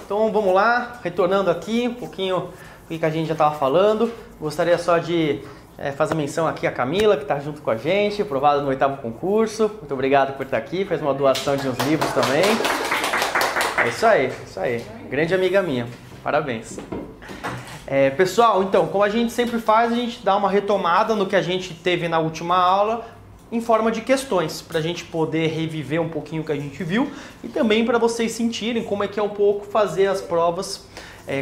Então vamos lá, retornando aqui um pouquinho o que a gente já estava falando. Gostaria só de fazer menção aqui a Camila, que está junto com a gente, aprovada no 8º concurso. Muito obrigado por estar aqui, fez uma doação de uns livros também. É isso aí. Grande amiga minha. Parabéns. Pessoal, então, como a gente sempre faz, a gente dá uma retomada no que a gente teve na última aula em forma de questões, para a gente poder reviver um pouquinho o que a gente viu e também para vocês sentirem como é que é um pouco fazer as provas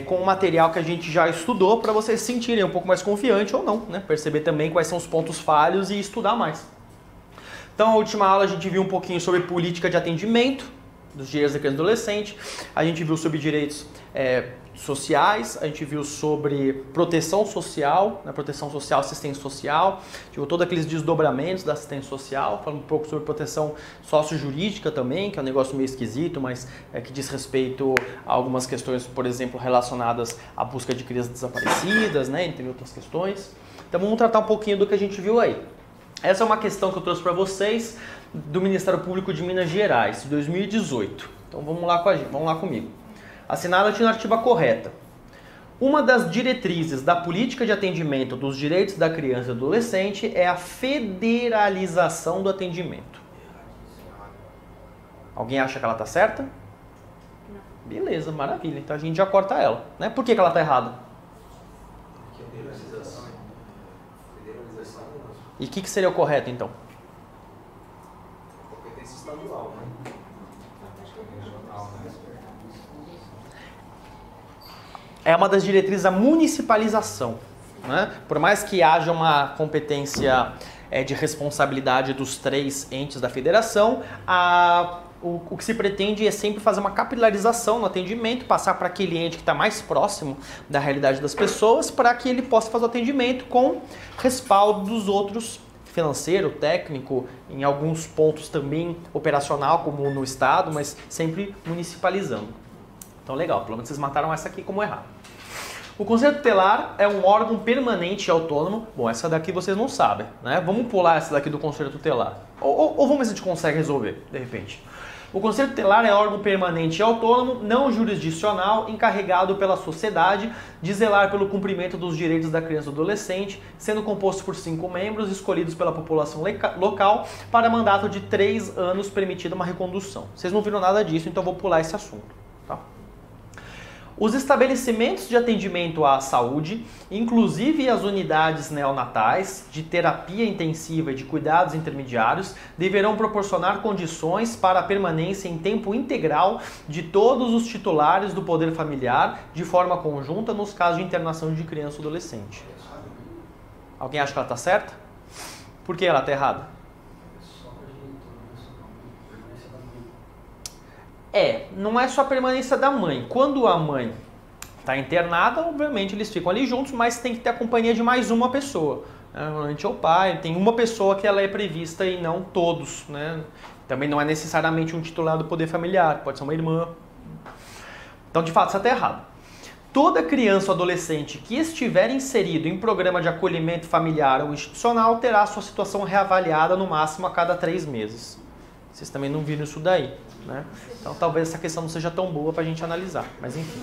com o material que a gente já estudou, para vocês se sentirem um pouco mais confiante ou não, né? Perceber também quais são os pontos falhos e estudar mais. Então, na última aula a gente viu um pouquinho sobre política de atendimento dos direitos da criança e do adolescente, a gente viu sobre direitos sociais, a gente viu sobre proteção social, proteção social, assistência social, a gente viu todos aqueles desdobramentos da assistência social, falando um pouco sobre proteção sociojurídica também, que é um negócio meio esquisito, mas que diz respeito a algumas questões, por exemplo, relacionadas à busca de crianças desaparecidas, né, entre outras questões. Então vamos tratar um pouquinho do que a gente viu aí. Essa é uma questão que eu trouxe para vocês do Ministério Público de Minas Gerais, de 2018. Então vamos lá comigo. Assinada a alternativa correta. Uma das diretrizes da política de atendimento dos direitos da criança e do adolescente é a federalização do atendimento. Alguém acha que ela está certa? Não. Beleza, maravilha. Então a gente já corta ela, né? Por que ela está errada? E o que seria o correto, então? Competência estadual, né? É uma das diretrizes a municipalização, né? Por mais que haja uma competência de responsabilidade dos 3 entes da federação, o que se pretende é sempre fazer uma capilarização no atendimento, passar para aquele ente que está mais próximo da realidade das pessoas, para que ele possa fazer o atendimento com respaldo dos outros, financeiro, técnico, em alguns pontos também operacional, como no estado, mas sempre municipalizando. Então legal, pelo menos vocês mataram essa aqui como errado. O Conselho Tutelar é um órgão permanente e autônomo. Bom, essa daqui vocês não sabem, né? Vamos pular essa daqui do Conselho Tutelar. Ou vamos ver se a gente consegue resolver, de repente. O Conselho Tutelar é órgão permanente e autônomo, não jurisdicional, encarregado pela sociedade de zelar pelo cumprimento dos direitos da criança e do adolescente, sendo composto por 5 membros escolhidos pela população local para mandato de 3 anos, permitida uma recondução. Vocês não viram nada disso, então eu vou pular esse assunto, tá? Os estabelecimentos de atendimento à saúde, inclusive as unidades neonatais, de terapia intensiva e de cuidados intermediários, deverão proporcionar condições para a permanência em tempo integral de todos os titulares do poder familiar, de forma conjunta, nos casos de internação de criança ou adolescente. Alguém acha que ela está certa? Por que ela está errada? Não é só a permanência da mãe. Quando a mãe está internada, obviamente eles ficam ali juntos, mas tem que ter a companhia de mais uma pessoa. Normalmente é o pai, tem uma pessoa que ela é prevista e não todos, né? Também não é necessariamente um titular do poder familiar, pode ser uma irmã. Então, de fato, isso está errado. Toda criança ou adolescente que estiver inserido em programa de acolhimento familiar ou institucional terá sua situação reavaliada no máximo a cada 3 meses. Vocês também não viram isso daí, né? Então talvez essa questão não seja tão boa para a gente analisar, mas enfim.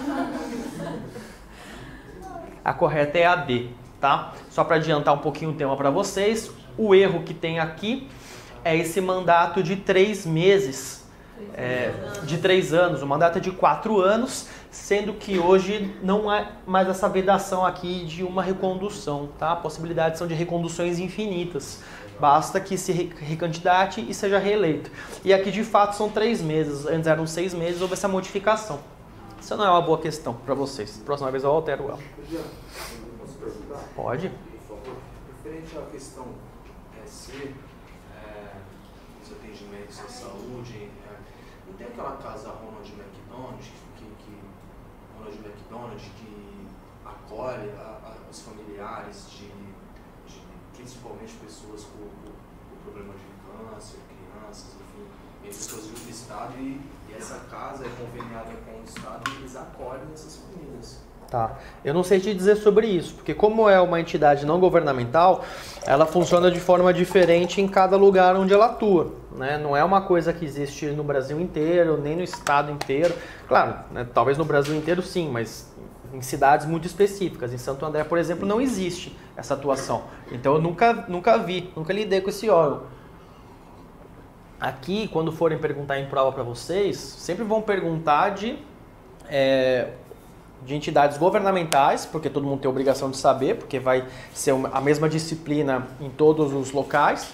A correta é a D, tá? Só para adiantar um pouquinho o tema para vocês, o erro que tem aqui é esse mandato de 3 meses, de 3 anos. O mandato é de 4 anos, sendo que hoje não há mais essa vedação aqui de uma recondução, tá? Possibilidades são de reconduções infinitas. Basta que se recandidate e seja reeleito. E aqui de fato são 3 meses, antes eram 6 meses, houve essa modificação. Isso não é uma boa questão para vocês. Próxima vez eu altero ela. Posso perguntar? Pode. Por favor. Referente à questão se os atendimentos à saúde, não tem aquela casa Ronald McDonald que acolhe os familiares de principalmente pessoas com problema de câncer, crianças, enfim, pessoas de outro estado, e essa casa é conveniada com o estado e eles acolhem essas famílias. Tá. Eu não sei te dizer sobre isso, porque como é uma entidade não governamental, ela funciona de forma diferente em cada lugar onde ela atua, né? Não é uma coisa que existe no Brasil inteiro, nem no estado inteiro. Claro, né, talvez no Brasil inteiro sim, mas em cidades muito específicas. Em Santo André, por exemplo, não existe essa atuação. Então eu nunca lidei com esse órgão. Aqui, quando forem perguntar em prova para vocês, sempre vão perguntar de entidades governamentais, porque todo mundo tem a obrigação de saber, porque vai ser a mesma disciplina em todos os locais.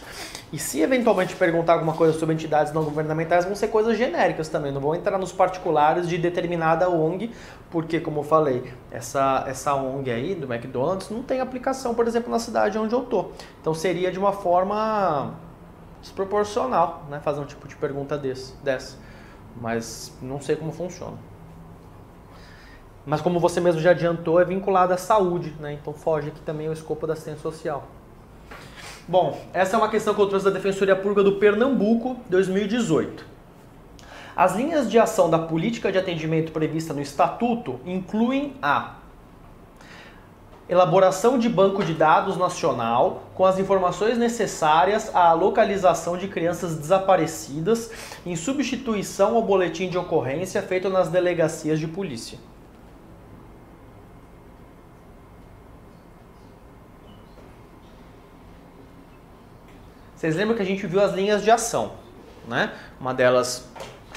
E se eventualmente perguntar alguma coisa sobre entidades não governamentais, vão ser coisas genéricas também, não vão entrar nos particulares de determinada ONG, porque, como eu falei, essa ONG aí do McDonald's não tem aplicação, por exemplo, na cidade onde eu tô. Então seria de uma forma desproporcional, né, fazer um tipo de pergunta dessa. Mas não sei como funciona. Mas como você mesmo já adiantou, é vinculado à saúde, né? Então foge aqui também o escopo da assistência social. Bom, essa é uma questão que eu trouxe da Defensoria Pública do Pernambuco, 2018. As linhas de ação da política de atendimento prevista no Estatuto incluem a elaboração de banco de dados nacional com as informações necessárias à localização de crianças desaparecidas em substituição ao boletim de ocorrência feito nas delegacias de polícia. Vocês lembram que a gente viu as linhas de ação, né? Uma delas,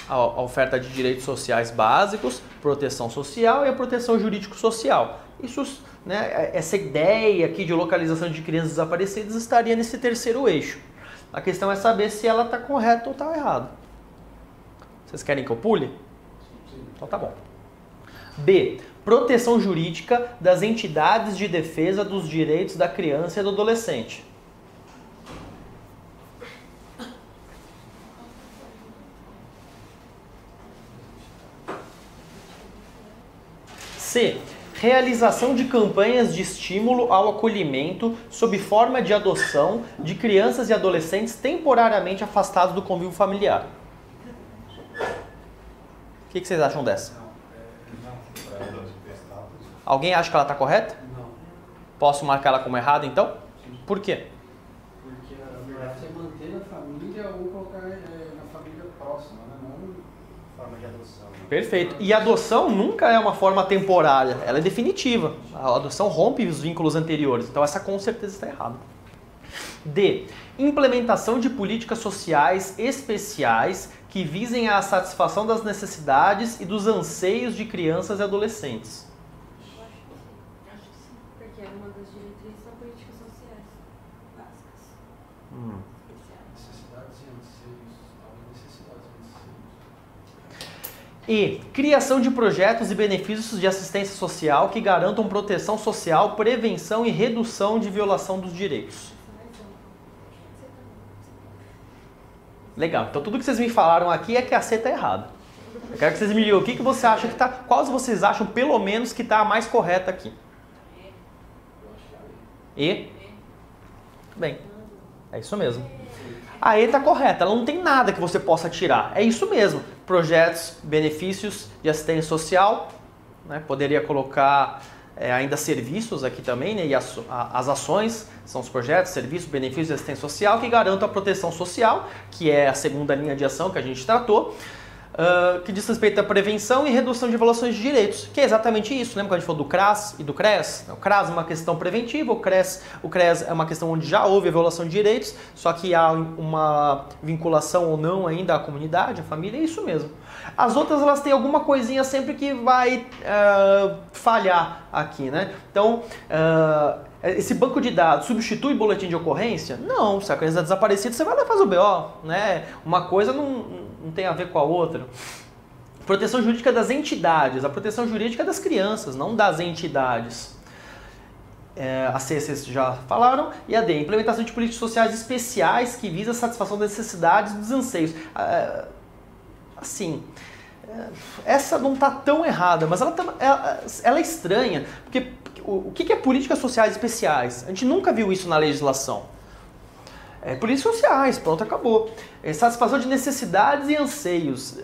a oferta de direitos sociais básicos, proteção social e a proteção jurídico-social. Isso, né, essa ideia aqui de localização de crianças desaparecidas estaria nesse terceiro eixo. A questão é saber se ela está correta ou está errada. Vocês querem que eu pule? Então tá bom. B. Proteção jurídica das entidades de defesa dos direitos da criança e do adolescente. C. Realização de campanhas de estímulo ao acolhimento sob forma de adoção de crianças e adolescentes temporariamente afastados do convívio familiar. O que vocês acham dessa? Alguém acha que ela está correta? Não. Posso marcar ela como errada então? Por quê? Porque você manter na família ou colocar na família próxima, né? Não forma de adoção. Perfeito. E a adoção nunca é uma forma temporária, ela é definitiva. A adoção rompe os vínculos anteriores, então essa com certeza está errada. D. Implementação de políticas sociais especiais que visem a satisfação das necessidades e dos anseios de crianças e adolescentes. Acho que sim, porque uma das diretrizes são políticas sociais básicas. Necessidades e anseios. Talvez necessidades e anseios. E criação de projetos e benefícios de assistência social que garantam proteção social, prevenção e redução de violação dos direitos. Legal, então tudo que vocês me falaram aqui é que a C está errada. Eu quero que vocês me digam o que você acha que está, quais vocês acham pelo menos que está a mais correta aqui. E? Bem, é isso mesmo. A E está correta, ela não tem nada que você possa tirar. É isso mesmo. Projetos, benefícios de assistência social, né? Poderia colocar ainda serviços aqui também, né? E as ações são os projetos, serviços, benefícios de assistência social que garantam a proteção social, que é a segunda linha de ação que a gente tratou, que diz respeito à prevenção e redução de violações de direitos, que é exatamente isso. Lembra quando a gente falou do CRAS e do CRES? O CRAS é uma questão preventiva, o CRES é uma questão onde já houve a violação de direitos, só que há uma vinculação ou não ainda à comunidade, à família, é isso mesmo. As outras, elas têm alguma coisinha sempre que vai falhar aqui, né? Então, esse banco de dados substitui boletim de ocorrência? Não, se a criança é desaparecida, você vai lá e faz o BO, né? Uma coisa não tem a ver com a outra. Proteção jurídica das entidades. A proteção jurídica é das crianças, não das entidades. A C, vocês já falaram. E a D, implementação de políticas sociais especiais que visam a satisfação das necessidades e dos anseios. Assim, essa não está tão errada, mas ela é estranha. Porque o que é políticas sociais especiais? A gente nunca viu isso na legislação. Políticas sociais, pronto, acabou. Satisfação de necessidades e anseios.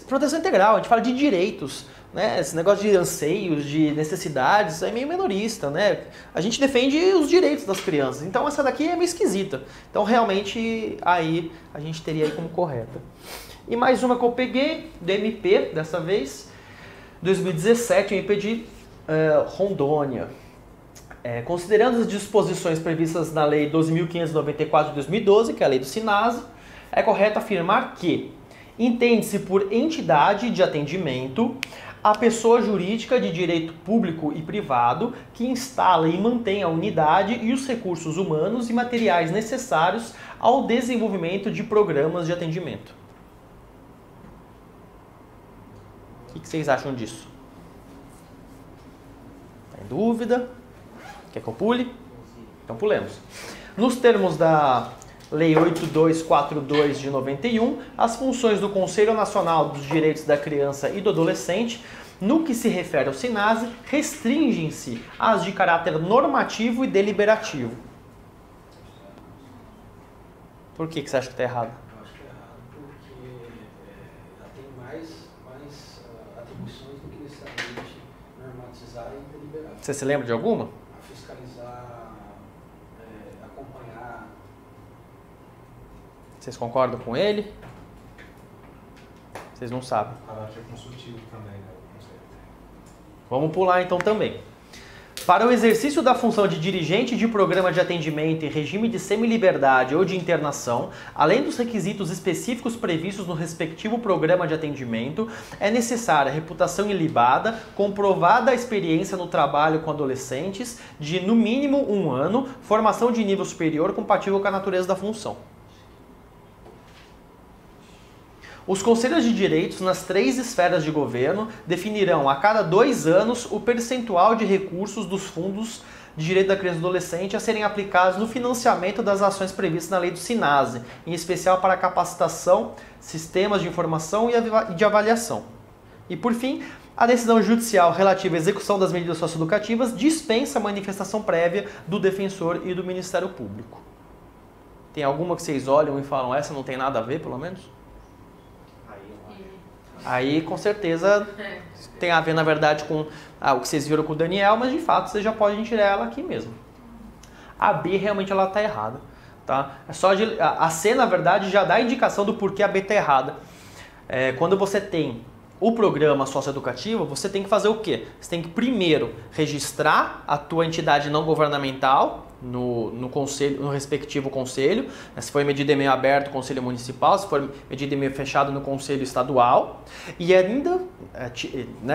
proteção integral, a gente fala de direitos, né? Esse negócio de anseios, de necessidades, é meio minorista, né? A gente defende os direitos das crianças, então essa daqui é meio esquisita. Então realmente aí a gente teria aí como correta. E mais uma que eu peguei, do MP, dessa vez, 2017, o MP de Rondônia. Considerando as disposições previstas na Lei 12.594 de 2012, que é a Lei do SINASE, é correto afirmar que entende-se por entidade de atendimento a pessoa jurídica de direito público e privado que instala e mantém a unidade e os recursos humanos e materiais necessários ao desenvolvimento de programas de atendimento. O que vocês acham disso? Tá em dúvida? Quer que eu pule? Então pulemos. Nos termos da Lei 8242 de 91, as funções do Conselho Nacional dos Direitos da Criança e do Adolescente, no que se refere ao SINASE, restringem-se às de caráter normativo e deliberativo. Por que você acha que está errado? Eu acho que é errado porque ela tem mais atribuições do que necessariamente normatizar e deliberar. Você se lembra de alguma? A fiscalizar, acompanhar. Vocês concordam com ele? Vocês não sabem. Caráter consultivo também, né? Vamos pular então também. Para o exercício da função de dirigente de programa de atendimento em regime de semiliberdade ou de internação, além dos requisitos específicos previstos no respectivo programa de atendimento, é necessária reputação ilibada, comprovada experiência no trabalho com adolescentes de no mínimo 1 ano, formação de nível superior compatível com a natureza da função. Os conselhos de direitos nas 3 esferas de governo definirão a cada 2 anos o percentual de recursos dos fundos de direito da criança e do adolescente a serem aplicados no financiamento das ações previstas na lei do SINASE, em especial para capacitação, sistemas de informação e de avaliação. E por fim, a decisão judicial relativa à execução das medidas socioeducativas dispensa a manifestação prévia do defensor e do Ministério Público. Tem alguma que vocês olham e falam, essa não tem nada a ver, pelo menos? Aí, com certeza, tem a ver, na verdade, com o que vocês viram com o Daniel, mas, de fato, vocês já podem tirar ela aqui mesmo. A B, realmente, ela está errada. Tá? A C, na verdade, já dá a indicação do porquê a B está errada. Quando você tem o programa socioeducativo, você tem que fazer o quê? Você tem que, primeiro, registrar a tua entidade não governamental no conselho, no respectivo conselho. Se for medida em meio aberto, conselho municipal. Se for medida em meio fechado, no conselho estadual. E ainda,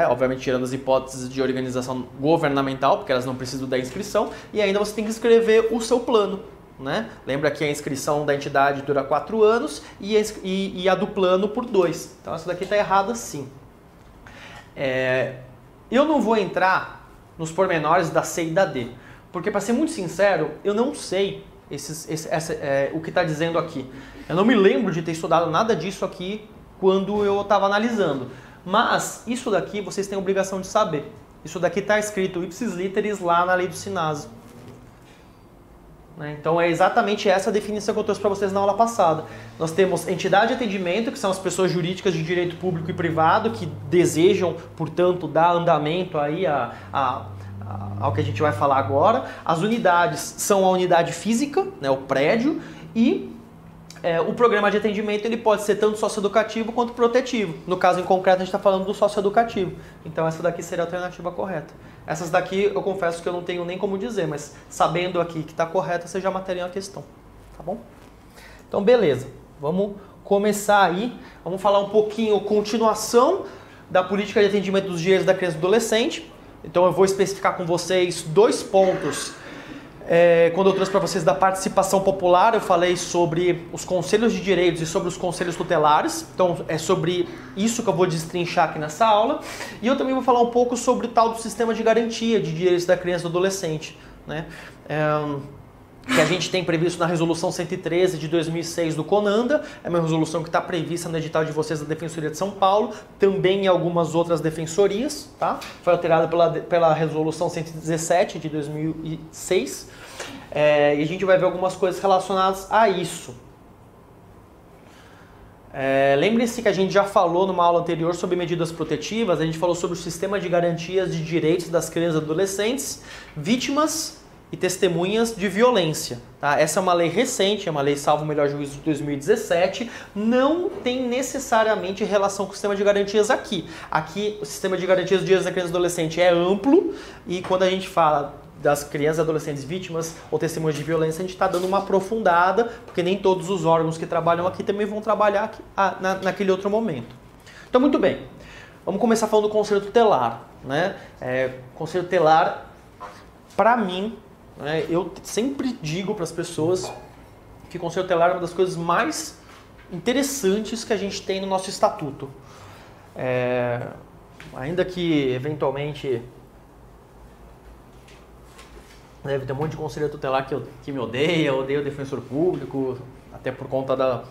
obviamente tirando as hipóteses de organização governamental, porque elas não precisam da inscrição. E ainda você tem que escrever o seu plano. Né? Lembra que a inscrição da entidade dura 4 anos e a do plano por 2. Então essa daqui está errada sim. Eu não vou entrar nos pormenores da C e da D. Porque, para ser muito sincero, eu não sei o que está dizendo aqui. Eu não me lembro de ter estudado nada disso aqui quando eu estava analisando. Mas isso daqui vocês têm a obrigação de saber. Isso daqui está escrito ipsis literis lá na lei do SINASE. Então é exatamente essa a definição que eu trouxe para vocês na aula passada. Nós temos entidade de atendimento, que são as pessoas jurídicas de direito público e privado que desejam, portanto, dar andamento aí ao que a gente vai falar agora. As unidades são a unidade física, né, o prédio, e o programa de atendimento ele pode ser tanto socioeducativo quanto protetivo. No caso em concreto a gente está falando do socioeducativo. Então essa daqui seria a alternativa correta. Essas daqui eu confesso que eu não tenho nem como dizer, mas sabendo aqui que está correta, você já material a questão. Tá bom? Então beleza, vamos começar aí. Vamos falar um pouquinho, continuação da política de atendimento dos direitos da criança e do adolescente. Então eu vou especificar com vocês 2 pontos. Quando eu trouxe para vocês da participação popular, eu falei sobre os conselhos de direitos e sobre os conselhos tutelares. Então é sobre isso que eu vou destrinchar aqui nessa aula. E eu também vou falar um pouco sobre o tal do sistema de garantia de direitos da criança e do adolescente, né? Que a gente tem previsto na resolução 113 de 2006 do CONANDA. É uma resolução que está prevista no edital de vocês da Defensoria de São Paulo, também em algumas outras defensorias, tá? Foi alterada pela resolução 117 de 2006. E a gente vai ver algumas coisas relacionadas a isso. Lembre-se que a gente já falou numa aula anterior sobre medidas protetivas, a gente falou sobre o sistema de garantias de direitos das crianças e adolescentes, vítimas e testemunhas de violência. Tá? Essa é uma lei recente, é uma lei salvo o melhor juízo de 2017, não tem necessariamente relação com o sistema de garantias aqui. Aqui o sistema de garantias de direitos da criança e adolescente é amplo e quando a gente fala das crianças e adolescentes vítimas ou testemunhas de violência, a gente está dando uma aprofundada, porque nem todos os órgãos que trabalham aqui também vão trabalhar aqui, naquele outro momento. Então, muito bem. Vamos começar falando do Conselho Tutelar. Né? Conselho Tutelar, para mim, né, eu sempre digo para as pessoas que o Conselho Tutelar é uma das coisas mais interessantes que a gente tem no nosso estatuto. Ainda que, eventualmente, deve ter um monte de conselheiro tutelar que me odeia o defensor público, até por conta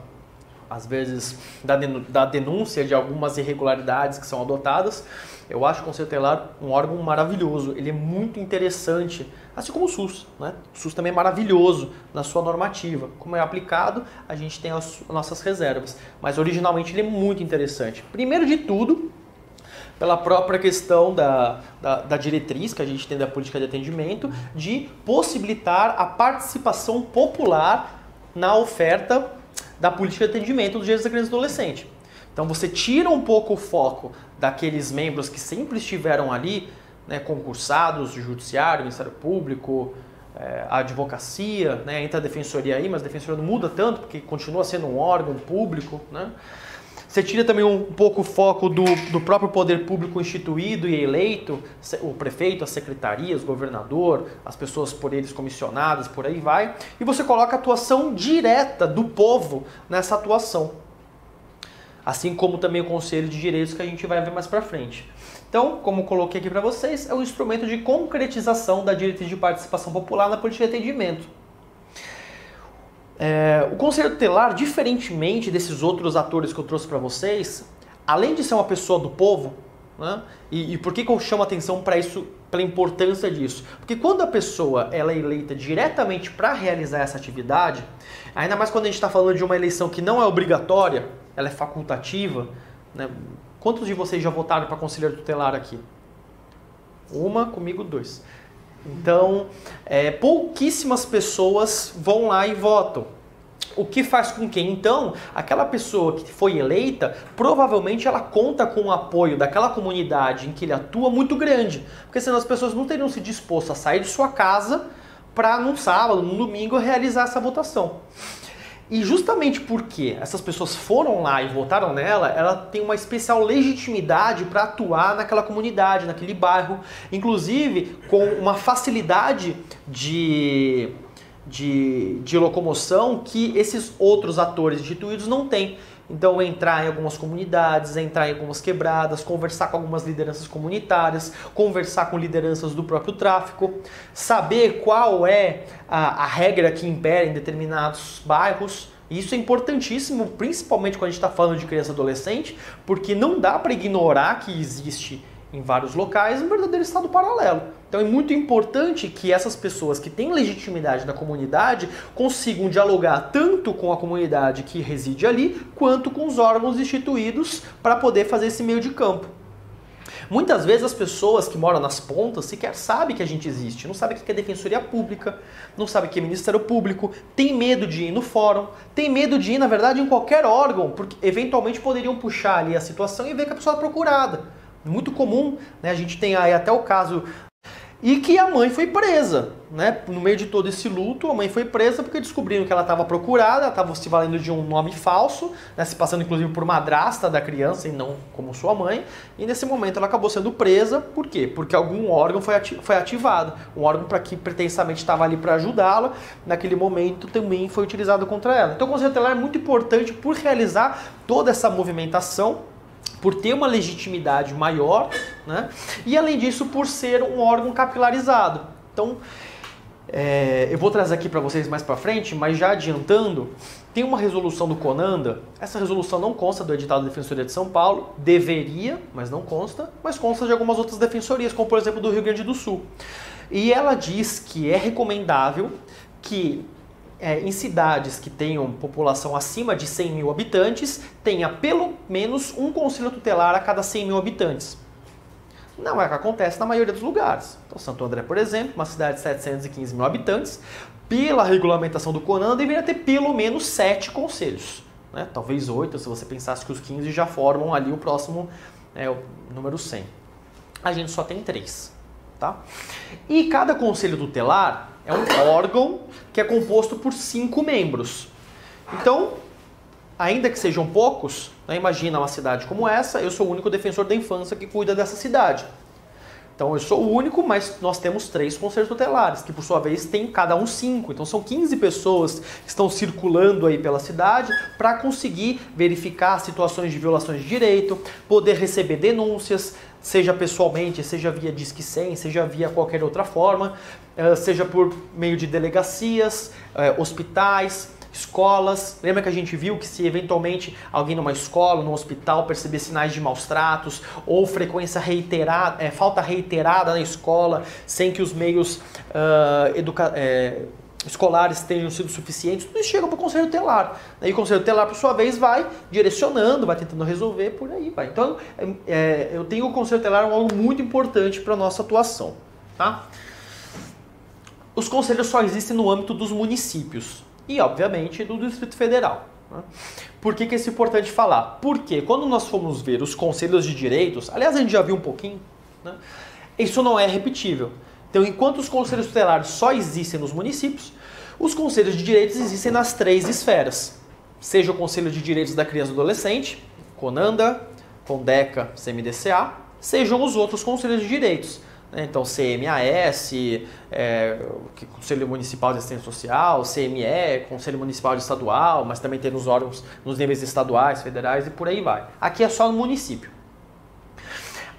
às vezes, da denúncia de algumas irregularidades que são adotadas. Eu acho o Conselho Tutelar um órgão maravilhoso, ele é muito interessante, assim como o SUS. Né? O SUS também é maravilhoso na sua normativa. Como é aplicado, a gente tem as nossas reservas, mas originalmente ele é muito interessante. Primeiro de tudo, pela própria questão da diretriz que a gente tem da política de atendimento, de possibilitar a participação popular na oferta da política de atendimento dos direitos da criança e adolescente. Então você tira um pouco o foco daqueles membros que sempre estiveram ali, né, concursados, judiciário, Ministério Público, a advocacia, né, entra a defensoria aí, mas a defensoria não muda tanto, porque continua sendo um órgão público, né? Você tira também um pouco o foco do próprio poder público instituído e eleito, o prefeito, as secretarias, o governador, as pessoas por eles comissionadas, por aí vai. E você coloca a atuação direta do povo nessa atuação. Assim como também o Conselho de Direitos que a gente vai ver mais pra frente. Então, como coloquei aqui para vocês, é um instrumento de concretização da diretriz de participação popular na política de atendimento. O Conselho Tutelar, diferentemente desses outros atores que eu trouxe para vocês, além de ser uma pessoa do povo, né, e por que eu chamo a atenção para isso, pela importância disso? Porque quando a pessoa ela é eleita diretamente para realizar essa atividade, ainda mais quando a gente está falando de uma eleição que não é obrigatória, ela é facultativa, né? Quantos de vocês já votaram para conselheiro tutelar aqui? Uma, comigo 2. Então, pouquíssimas pessoas vão lá e votam. O que faz com que, então, aquela pessoa que foi eleita, provavelmente ela conta com o apoio daquela comunidade em que ele atua muito grande. Porque senão as pessoas não teriam se disposto a sair de sua casa para, num sábado, num domingo, realizar essa votação. E justamente porque essas pessoas foram lá e votaram nela, ela tem uma especial legitimidade para atuar naquela comunidade, naquele bairro, inclusive com uma facilidade de locomoção que esses outros atores instituídos não têm. Então, entrar em algumas comunidades, entrar em algumas quebradas, conversar com algumas lideranças comunitárias, conversar com lideranças do próprio tráfico, saber qual é a regra que impera em determinados bairros. Isso é importantíssimo, principalmente quando a gente está falando de criança e adolescente, porque não dá para ignorar que existe em vários locais um verdadeiro estado paralelo. Então é muito importante que essas pessoas que têm legitimidade na comunidade consigam dialogar tanto com a comunidade que reside ali, quanto com os órgãos instituídos para poder fazer esse meio de campo. Muitas vezes as pessoas que moram nas pontas sequer sabem que a gente existe, não sabem o que é Defensoria Pública, não sabem o que é Ministério Público, tem medo de ir no fórum, tem medo de ir, na verdade, em qualquer órgão, porque eventualmente poderiam puxar ali a situação e ver que a pessoa é procurada. Muito comum, né? A gente tem aí até o caso... E que a mãe foi presa, né? No meio de todo esse luto, a mãe foi presa porque descobriram que ela estava procurada, ela estava se valendo de um nome falso, né? Se passando inclusive por madrasta da criança e não como sua mãe. E nesse momento ela acabou sendo presa, por quê? Porque algum órgão foi ativado, um órgão para que pretensamente estava ali para ajudá-la, naquele momento também foi utilizado contra ela. Então o Conselho Tutelar é muito importante por realizar toda essa movimentação, por ter uma legitimidade maior, né? E além disso, por ser um órgão capilarizado. Então, eu vou trazer aqui para vocês mais para frente, mas já adiantando, tem uma resolução do CONANDA, essa resolução não consta do edital da Defensoria de São Paulo, deveria, mas não consta, mas consta de algumas outras defensorias, como por exemplo do Rio Grande do Sul. E ela diz que é recomendável que em cidades que tenham população acima de 100 mil habitantes, tenha pelo menos um conselho tutelar a cada 100 mil habitantes. Não é o que acontece na maioria dos lugares. Então, Santo André, por exemplo, uma cidade de 715 mil habitantes, pela regulamentação do CONAN, deveria ter pelo menos 7 conselhos. Né? Talvez 8, se você pensasse que os 15 já formam ali o próximo, o número 100. A gente só tem 3. Tá? E cada conselho tutelar é um órgão que é composto por 5 membros. Então, ainda que sejam poucos, né, imagina uma cidade como essa, eu sou o único defensor da infância que cuida dessa cidade. Então eu sou o único, mas nós temos 3 conselhos tutelares, que por sua vez tem cada um 5. Então são 15 pessoas que estão circulando aí pela cidade para conseguir verificar situações de violações de direito, poder receber denúncias, seja pessoalmente, seja via Disque 100, seja via qualquer outra forma, seja por meio de delegacias, hospitais, escolas. Lembra que a gente viu que se eventualmente alguém numa escola, num hospital perceber sinais de maus tratos ou frequência reiterada, falta reiterada na escola, sem que os meios escolares tenham sido suficientes, tudo isso chega para o conselho tutelar. E o conselho tutelar, por sua vez, vai direcionando, vai tentando resolver, por aí vai. Então, eu tenho o conselho tutelar algo muito importante para a nossa atuação. Tá? Os conselhos só existem no âmbito dos municípios e, obviamente, do Distrito Federal. Né? Por que isso é importante falar? Porque quando nós formos ver os conselhos de direitos, aliás, a gente já viu um pouquinho, né? Isso não é repetível. Então, enquanto os conselhos tutelares só existem nos municípios, os conselhos de direitos existem nas 3 esferas. Seja o Conselho de Direitos da Criança e do Adolescente, CONANDA, CONDECA, CMDCA, sejam os outros conselhos de direitos. Então, CMAS, Conselho Municipal de Assistência Social, CME, Conselho Municipal de Estadual, mas também tem nos órgãos, nos níveis estaduais, federais e por aí vai. Aqui é só no município.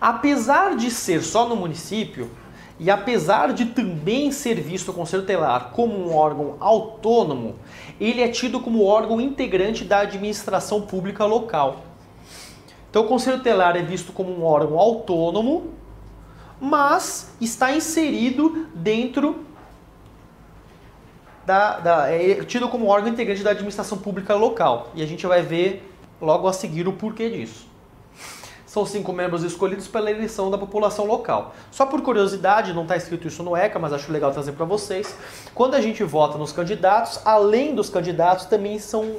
Apesar de ser só no município, e apesar de também ser visto o Conselho Tutelar como um órgão autônomo, ele é tido como órgão integrante da administração pública local. Então o Conselho Tutelar é visto como um órgão autônomo, mas está inserido dentro é tido como órgão integrante da administração pública local. E a gente vai ver logo a seguir o porquê disso. São 5 membros escolhidos pela eleição da população local. Só por curiosidade, não está escrito isso no ECA, mas acho legal trazer para vocês. Quando a gente vota nos candidatos, além dos candidatos, também são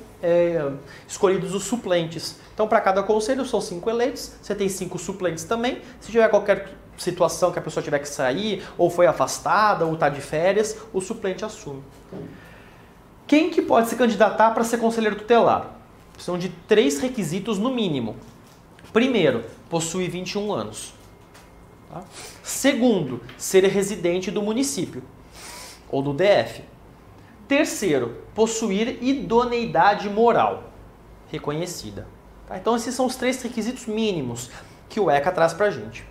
escolhidos os suplentes. Então, para cada conselho, são 5 eleitos, você tem 5 suplentes também. Se tiver qualquer situação que a pessoa tiver que sair, ou foi afastada, ou está de férias, o suplente assume. Quem que pode se candidatar para ser conselheiro tutelar? São de 3 requisitos no mínimo. Primeiro, possuir 21 anos. Tá? Segundo, ser residente do município ou do DF. Terceiro, possuir idoneidade moral reconhecida. Tá? Então esses são os 3 requisitos mínimos que o ECA traz pra gente.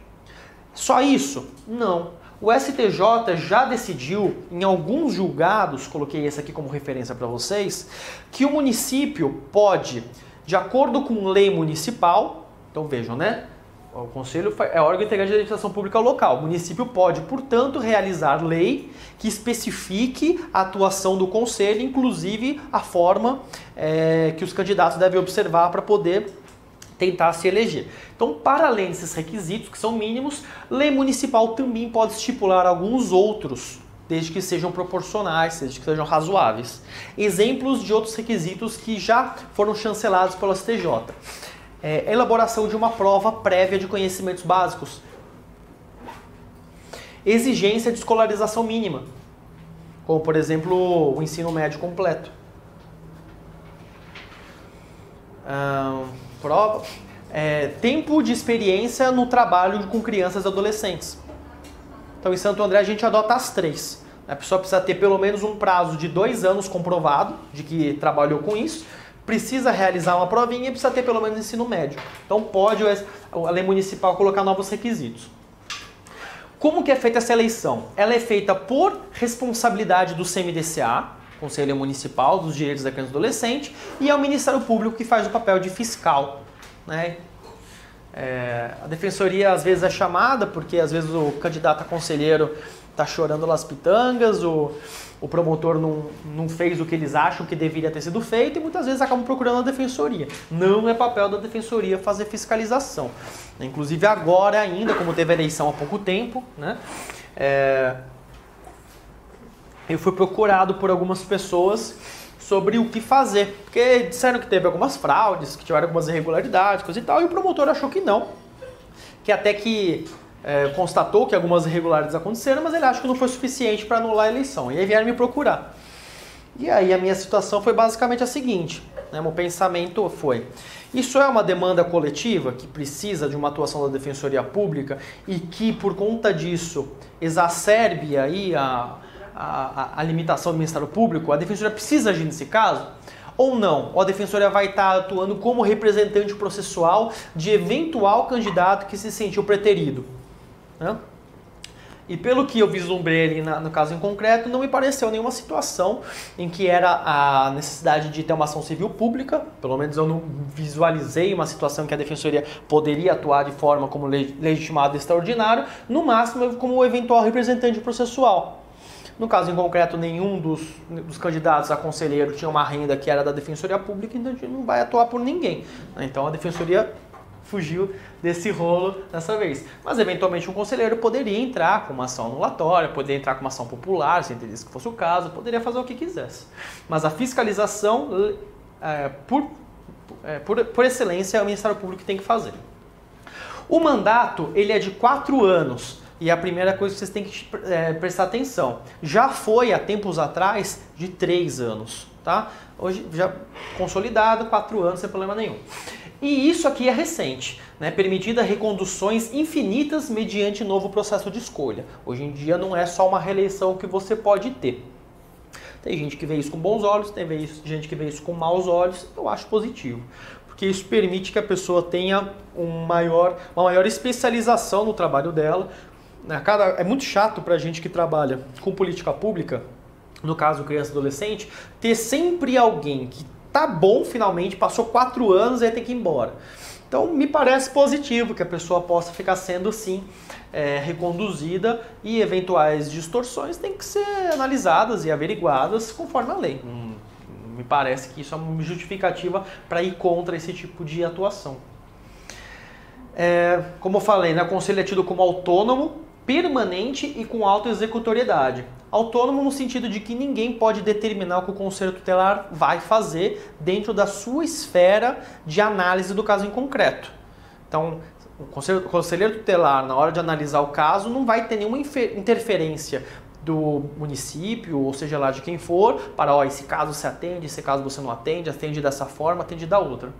Só isso? Não. O STJ já decidiu, em alguns julgados, coloquei esse aqui como referência para vocês, que o município pode, de acordo com lei municipal, então vejam, né? O Conselho é órgão integrante da administração pública local. O município pode, portanto, realizar lei que especifique a atuação do Conselho, inclusive a forma que os candidatos devem observar para poder tentar se eleger. Então, para além desses requisitos, que são mínimos, lei municipal também pode estipular alguns outros, desde que sejam proporcionais, desde que sejam razoáveis. Exemplos de outros requisitos que já foram chancelados pelo STJ. Elaboração de uma prova prévia de conhecimentos básicos. Exigência de escolarização mínima, como por exemplo o ensino médio completo. Tempo de experiência no trabalho com crianças e adolescentes. Então em Santo André a gente adota as 3. A pessoa precisa ter pelo menos um prazo de 2 anos comprovado de que trabalhou com isso. Precisa realizar uma provinha e precisa ter pelo menos ensino médio. Então pode a lei municipal colocar novos requisitos. Como que é feita essa eleição? Ela é feita por responsabilidade do CMDCA, Conselho Municipal dos Direitos da Criança e do Adolescente, e é o Ministério Público que faz o papel de fiscal. Né? A defensoria às vezes é chamada, porque às vezes o candidato a conselheiro tá chorando las pitangas, o promotor não fez o que eles acham que deveria ter sido feito e muitas vezes acabam procurando a defensoria. Não é papel da defensoria fazer fiscalização. Inclusive agora ainda, como teve eleição há pouco tempo, né, eu fui procurado por algumas pessoas sobre o que fazer, porque disseram que teve algumas fraudes, que tiveram algumas irregularidades, coisa e tal, e o promotor achou que não, que até que constatou que algumas irregularidades aconteceram, mas ele acha que não foi suficiente para anular a eleição, e aí vieram me procurar. E aí a minha situação foi basicamente a seguinte, né, meu pensamento foi, isso é uma demanda coletiva que precisa de uma atuação da Defensoria Pública e que por conta disso exacerbe aí a limitação do Ministério Público, a Defensoria precisa agir nesse caso? Ou não? Ou a Defensoria vai estar atuando como representante processual de eventual candidato que se sentiu preterido? Né? E pelo que eu vislumbrei ali no caso em concreto, não me pareceu nenhuma situação em que era a necessidade de ter uma ação civil pública, pelo menos eu não visualizei uma situação em que a Defensoria poderia atuar de forma como legitimado extraordinário, no máximo como eventual representante processual. No caso em concreto, nenhum dos candidatos a conselheiro tinha uma renda que era da Defensoria Pública, então a gente não vai atuar por ninguém. Então a Defensoria fugiu desse rolo dessa vez. Mas eventualmente um conselheiro poderia entrar com uma ação anulatória, poderia entrar com uma ação popular, se entendesse que fosse o caso, poderia fazer o que quisesse. Mas a fiscalização, por excelência, é o Ministério Público que tem que fazer. O mandato ele é de 4 anos. E a primeira coisa que vocês têm que prestar atenção, já foi há tempos atrás de 3 anos, tá? Hoje já consolidado, 4 anos sem problema nenhum. E isso aqui é recente, né? Permitida reconduções infinitas mediante novo processo de escolha. Hoje em dia não é só uma reeleição que você pode ter. Tem gente que vê isso com bons olhos, tem gente que vê isso com maus olhos, eu acho positivo. Porque isso permite que a pessoa tenha uma maior especialização no trabalho dela. É muito chato pra gente que trabalha com política pública, no caso criança e adolescente, ter sempre alguém que tá bom finalmente, passou 4 anos e aí tem que ir embora. Então me parece positivo que a pessoa possa ficar sendo sim reconduzida e eventuais distorções têm que ser analisadas e averiguadas conforme a lei. Me parece que isso é uma justificativa para ir contra esse tipo de atuação. Como eu falei, né, o conselho é tido como autônomo, permanente e com autoexecutoriedade. Autônomo no sentido de que ninguém pode determinar o que o conselho tutelar vai fazer dentro da sua esfera de análise do caso em concreto. Então, o conselheiro tutelar, na hora de analisar o caso, não vai ter nenhuma interferência do município, ou seja lá de quem for, para esse caso você atende, esse caso você não atende, atende dessa forma, atende da outra.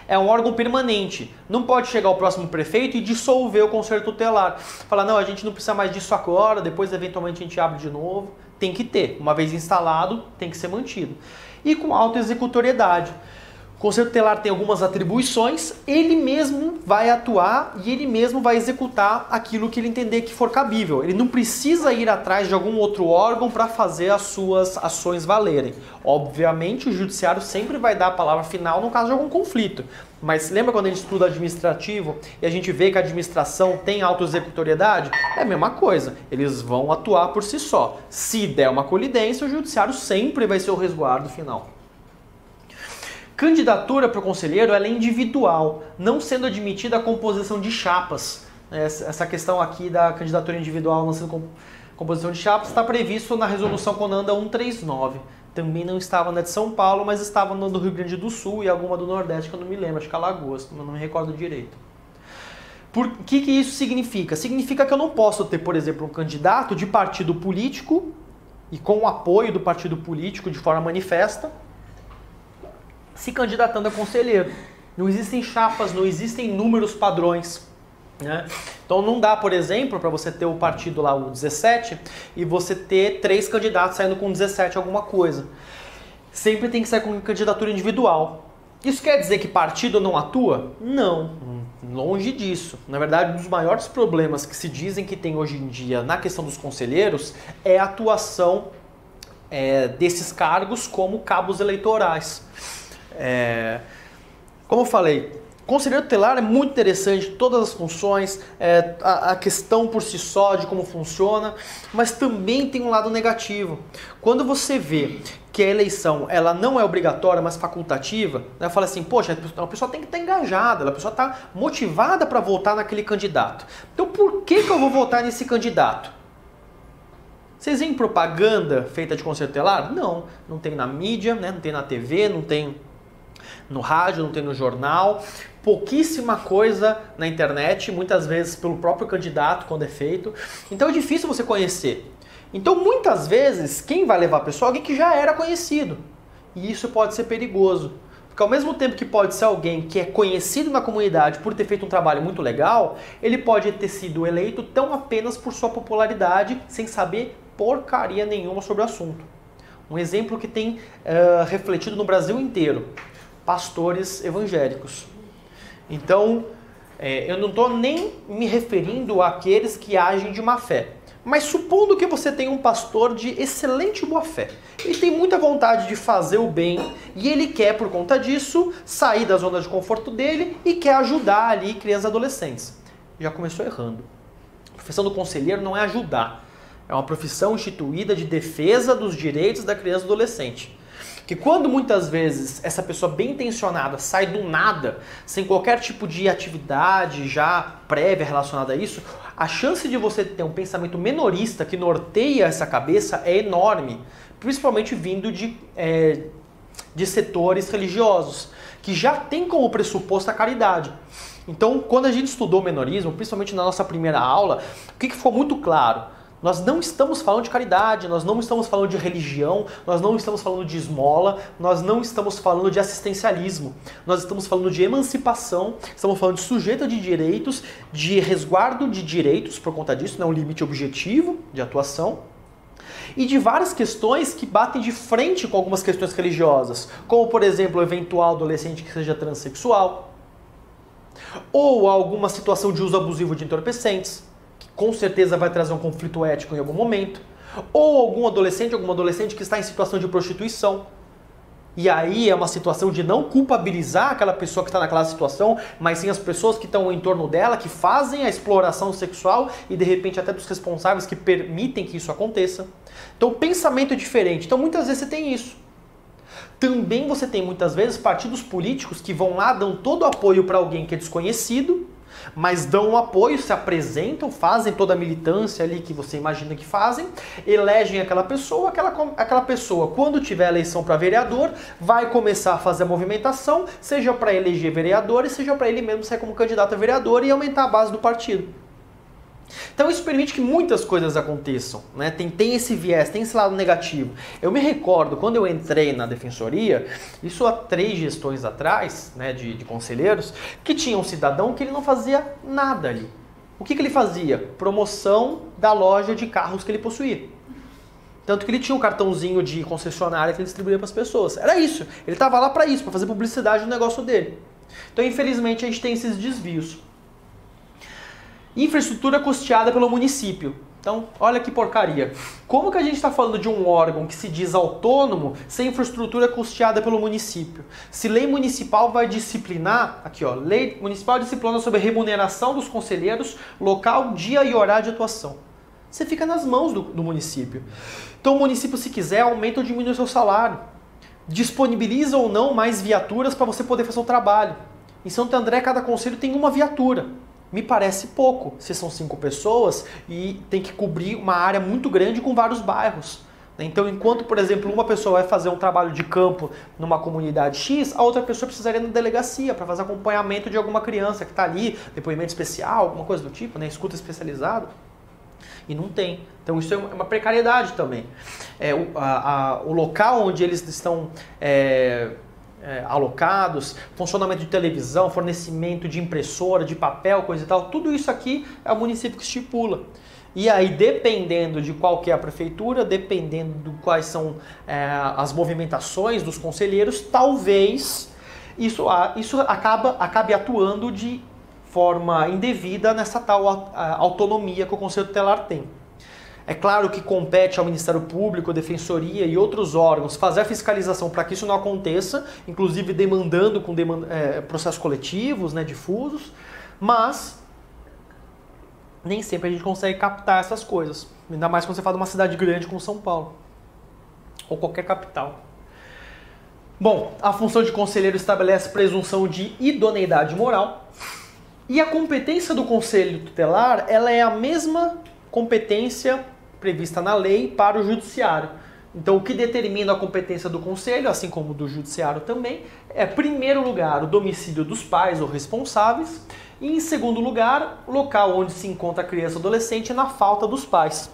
É um órgão permanente. Não pode chegar o próximo prefeito e dissolver o conselho tutelar. Falar, não, a gente não precisa mais disso agora, depois eventualmente a gente abre de novo. Tem que ter. Uma vez instalado, tem que ser mantido. E com autoexecutoriedade. O conselho tutelar tem algumas atribuições, ele mesmo vai atuar e ele mesmo vai executar aquilo que ele entender que for cabível. Ele não precisa ir atrás de algum outro órgão para fazer as suas ações valerem. Obviamente o judiciário sempre vai dar a palavra final no caso de algum conflito. Mas lembra quando a gente estuda administrativo e a gente vê que a administração tem autoexecutoriedade? É a mesma coisa, eles vão atuar por si só. Se der uma colidência, o judiciário sempre vai ser o resguardo final. Candidatura para o conselheiro ela é individual, não sendo admitida a composição de chapas. Essa questão aqui da candidatura individual não sendo composição de chapas está previsto na resolução CONANDA 139. Também não estava na de São Paulo, mas estava no do Rio Grande do Sul e alguma do Nordeste que eu não me lembro, acho que Alagoas, não me recordo direito. Por que isso significa? Significa que eu não posso ter, por exemplo, um candidato de partido político e com o apoio do partido político de forma manifesta, se candidatando a conselheiro. Não existem chapas, não existem números padrões. Né? Então não dá, por exemplo, para você ter o partido lá, o 17, e você ter 3 candidatos saindo com 17 alguma coisa. Sempre tem que sair com candidatura individual. Isso quer dizer que partido não atua? Não, longe disso. Na verdade, um dos maiores problemas que se dizem que tem hoje em dia na questão dos conselheiros é a atuação desses cargos como cabos eleitorais. Como eu falei, Conselheiro tutelar é muito interessante, todas as funções, a questão por si só de como funciona, mas também tem um lado negativo. Quando você vê que a eleição ela não é obrigatória, mas facultativa, né, fala assim, poxa, a pessoa tem que estar engajada, a pessoa está motivada para votar naquele candidato. Então por que eu vou votar nesse candidato? Vocês veem propaganda feita de conselheiro tutelar? Não, não tem na mídia, né, não tem na TV, não tem no rádio, não tem no jornal, pouquíssima coisa na internet, muitas vezes pelo próprio candidato quando é feito. Então é difícil você conhecer. Então muitas vezes quem vai levar a pessoa é alguém que já era conhecido. E isso pode ser perigoso. Porque ao mesmo tempo que pode ser alguém que é conhecido na comunidade por ter feito um trabalho muito legal, ele pode ter sido eleito tão apenas por sua popularidade, sem saber porcaria nenhuma sobre o assunto. Um exemplo que tem refletido no Brasil inteiro. Pastores evangélicos. Então, eu não estou nem me referindo àqueles que agem de má fé. Mas supondo que você tem um pastor de excelente boa fé. Ele tem muita vontade de fazer o bem e ele quer, por conta disso, sair da zona de conforto dele e quer ajudar ali crianças e adolescentes. Já começou errando. A profissão do conselheiro não é ajudar. É uma profissão instituída de defesa dos direitos da criança e do adolescente. Que quando muitas vezes essa pessoa bem intencionada sai do nada, sem qualquer tipo de atividade já prévia relacionada a isso, a chance de você ter um pensamento menorista que norteia essa cabeça é enorme, principalmente vindo de setores religiosos, que já tem como pressuposto a caridade. Então, quando a gente estudou o menorismo, principalmente na nossa primeira aula, o que ficou muito claro? Nós não estamos falando de caridade, nós não estamos falando de religião, nós não estamos falando de esmola, nós não estamos falando de assistencialismo. Nós estamos falando de emancipação, estamos falando de sujeito de direitos, de resguardo de direitos, por conta disso, não é um limite objetivo de atuação, e de várias questões que batem de frente com algumas questões religiosas, como, por exemplo, o eventual adolescente que seja transexual, ou alguma situação de uso abusivo de entorpecentes, com certeza vai trazer um conflito ético em algum momento, ou alguma adolescente que está em situação de prostituição. E aí é uma situação de não culpabilizar aquela pessoa que está naquela situação, mas sim as pessoas que estão em torno dela, que fazem a exploração sexual e de repente até dos responsáveis que permitem que isso aconteça. Então o pensamento é diferente. Então muitas vezes você tem isso. Também você tem muitas vezes partidos políticos que vão lá, dão todo o apoio para alguém que é desconhecido, mas dão um apoio, se apresentam, fazem toda a militância ali que você imagina que fazem, elegem aquela pessoa, aquela pessoa, quando tiver eleição para vereador, vai começar a fazer a movimentação, seja para eleger vereadores, seja para ele mesmo sair como candidato a vereador e aumentar a base do partido. Então isso permite que muitas coisas aconteçam, né? Tem esse viés, tem esse lado negativo. Eu me recordo, quando eu entrei na defensoria, isso há 3 gestões atrás, né, de conselheiros, que tinha um cidadão que ele não fazia nada ali. O que ele fazia? Promoção da loja de carros que ele possuía. Tanto que ele tinha um cartãozinho de concessionária que ele distribuía para as pessoas. Era isso. Ele estava lá para isso, para fazer publicidade no negócio dele. Então, infelizmente, a gente tem esses desvios. Infraestrutura custeada pelo município. Então, olha que porcaria. Como que a gente está falando de um órgão que se diz autônomo sem infraestrutura custeada pelo município? Se lei municipal vai disciplinar, aqui ó, lei municipal disciplina sobre a remuneração dos conselheiros, local, dia e horário de atuação. Você fica nas mãos do município. Então o município, se quiser, aumenta ou diminui o seu salário. Disponibiliza ou não mais viaturas para você poder fazer o trabalho. Em Santo André, cada conselho tem uma viatura. Me parece pouco, se são 5 pessoas e tem que cobrir uma área muito grande com vários bairros. Então, enquanto, por exemplo, uma pessoa vai fazer um trabalho de campo numa comunidade X, a outra pessoa precisaria ir na delegacia para fazer acompanhamento de alguma criança que está ali, depoimento especial, alguma coisa do tipo, né? Escuta especializada. E não tem. Então isso é uma precariedade também. O local onde eles estão alocados, funcionamento de televisão, fornecimento de impressora, de papel, coisa e tal, tudo isso aqui é o município que estipula. E aí, dependendo de qual que é a prefeitura, dependendo de quais são as movimentações dos conselheiros, talvez isso acabe atuando de forma indevida nessa tal autonomia que o Conselho Tutelar tem. É claro que compete ao Ministério Público, Defensoria e outros órgãos fazer a fiscalização para que isso não aconteça, inclusive demandando com processos coletivos, né, difusos, mas nem sempre a gente consegue captar essas coisas. Ainda mais quando você fala de uma cidade grande como São Paulo, ou qualquer capital. Bom, a função de conselheiro estabelece presunção de idoneidade moral, e a competência do conselho tutelar, ela é a mesma competência prevista na lei para o judiciário. Então, o que determina a competência do conselho, assim como do judiciário também, é, em primeiro lugar, o domicílio dos pais ou responsáveis, e, em segundo lugar, o local onde se encontra a criança ou adolescente na falta dos pais.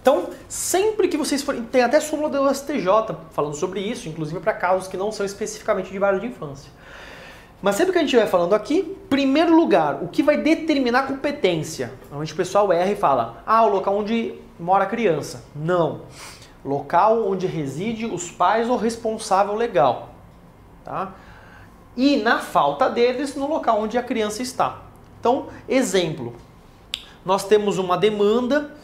Então, sempre que vocês forem... Tem até súmula do STJ falando sobre isso, inclusive para casos que não são especificamente de vara de infância. Mas sempre que a gente estiver falando aqui, primeiro lugar, o que vai determinar a competência? Normalmente o pessoal erra e fala, o local onde mora a criança. Não. Local onde reside os pais ou responsável legal. Tá? E na falta deles, no local onde a criança está. Então, exemplo, nós temos uma demanda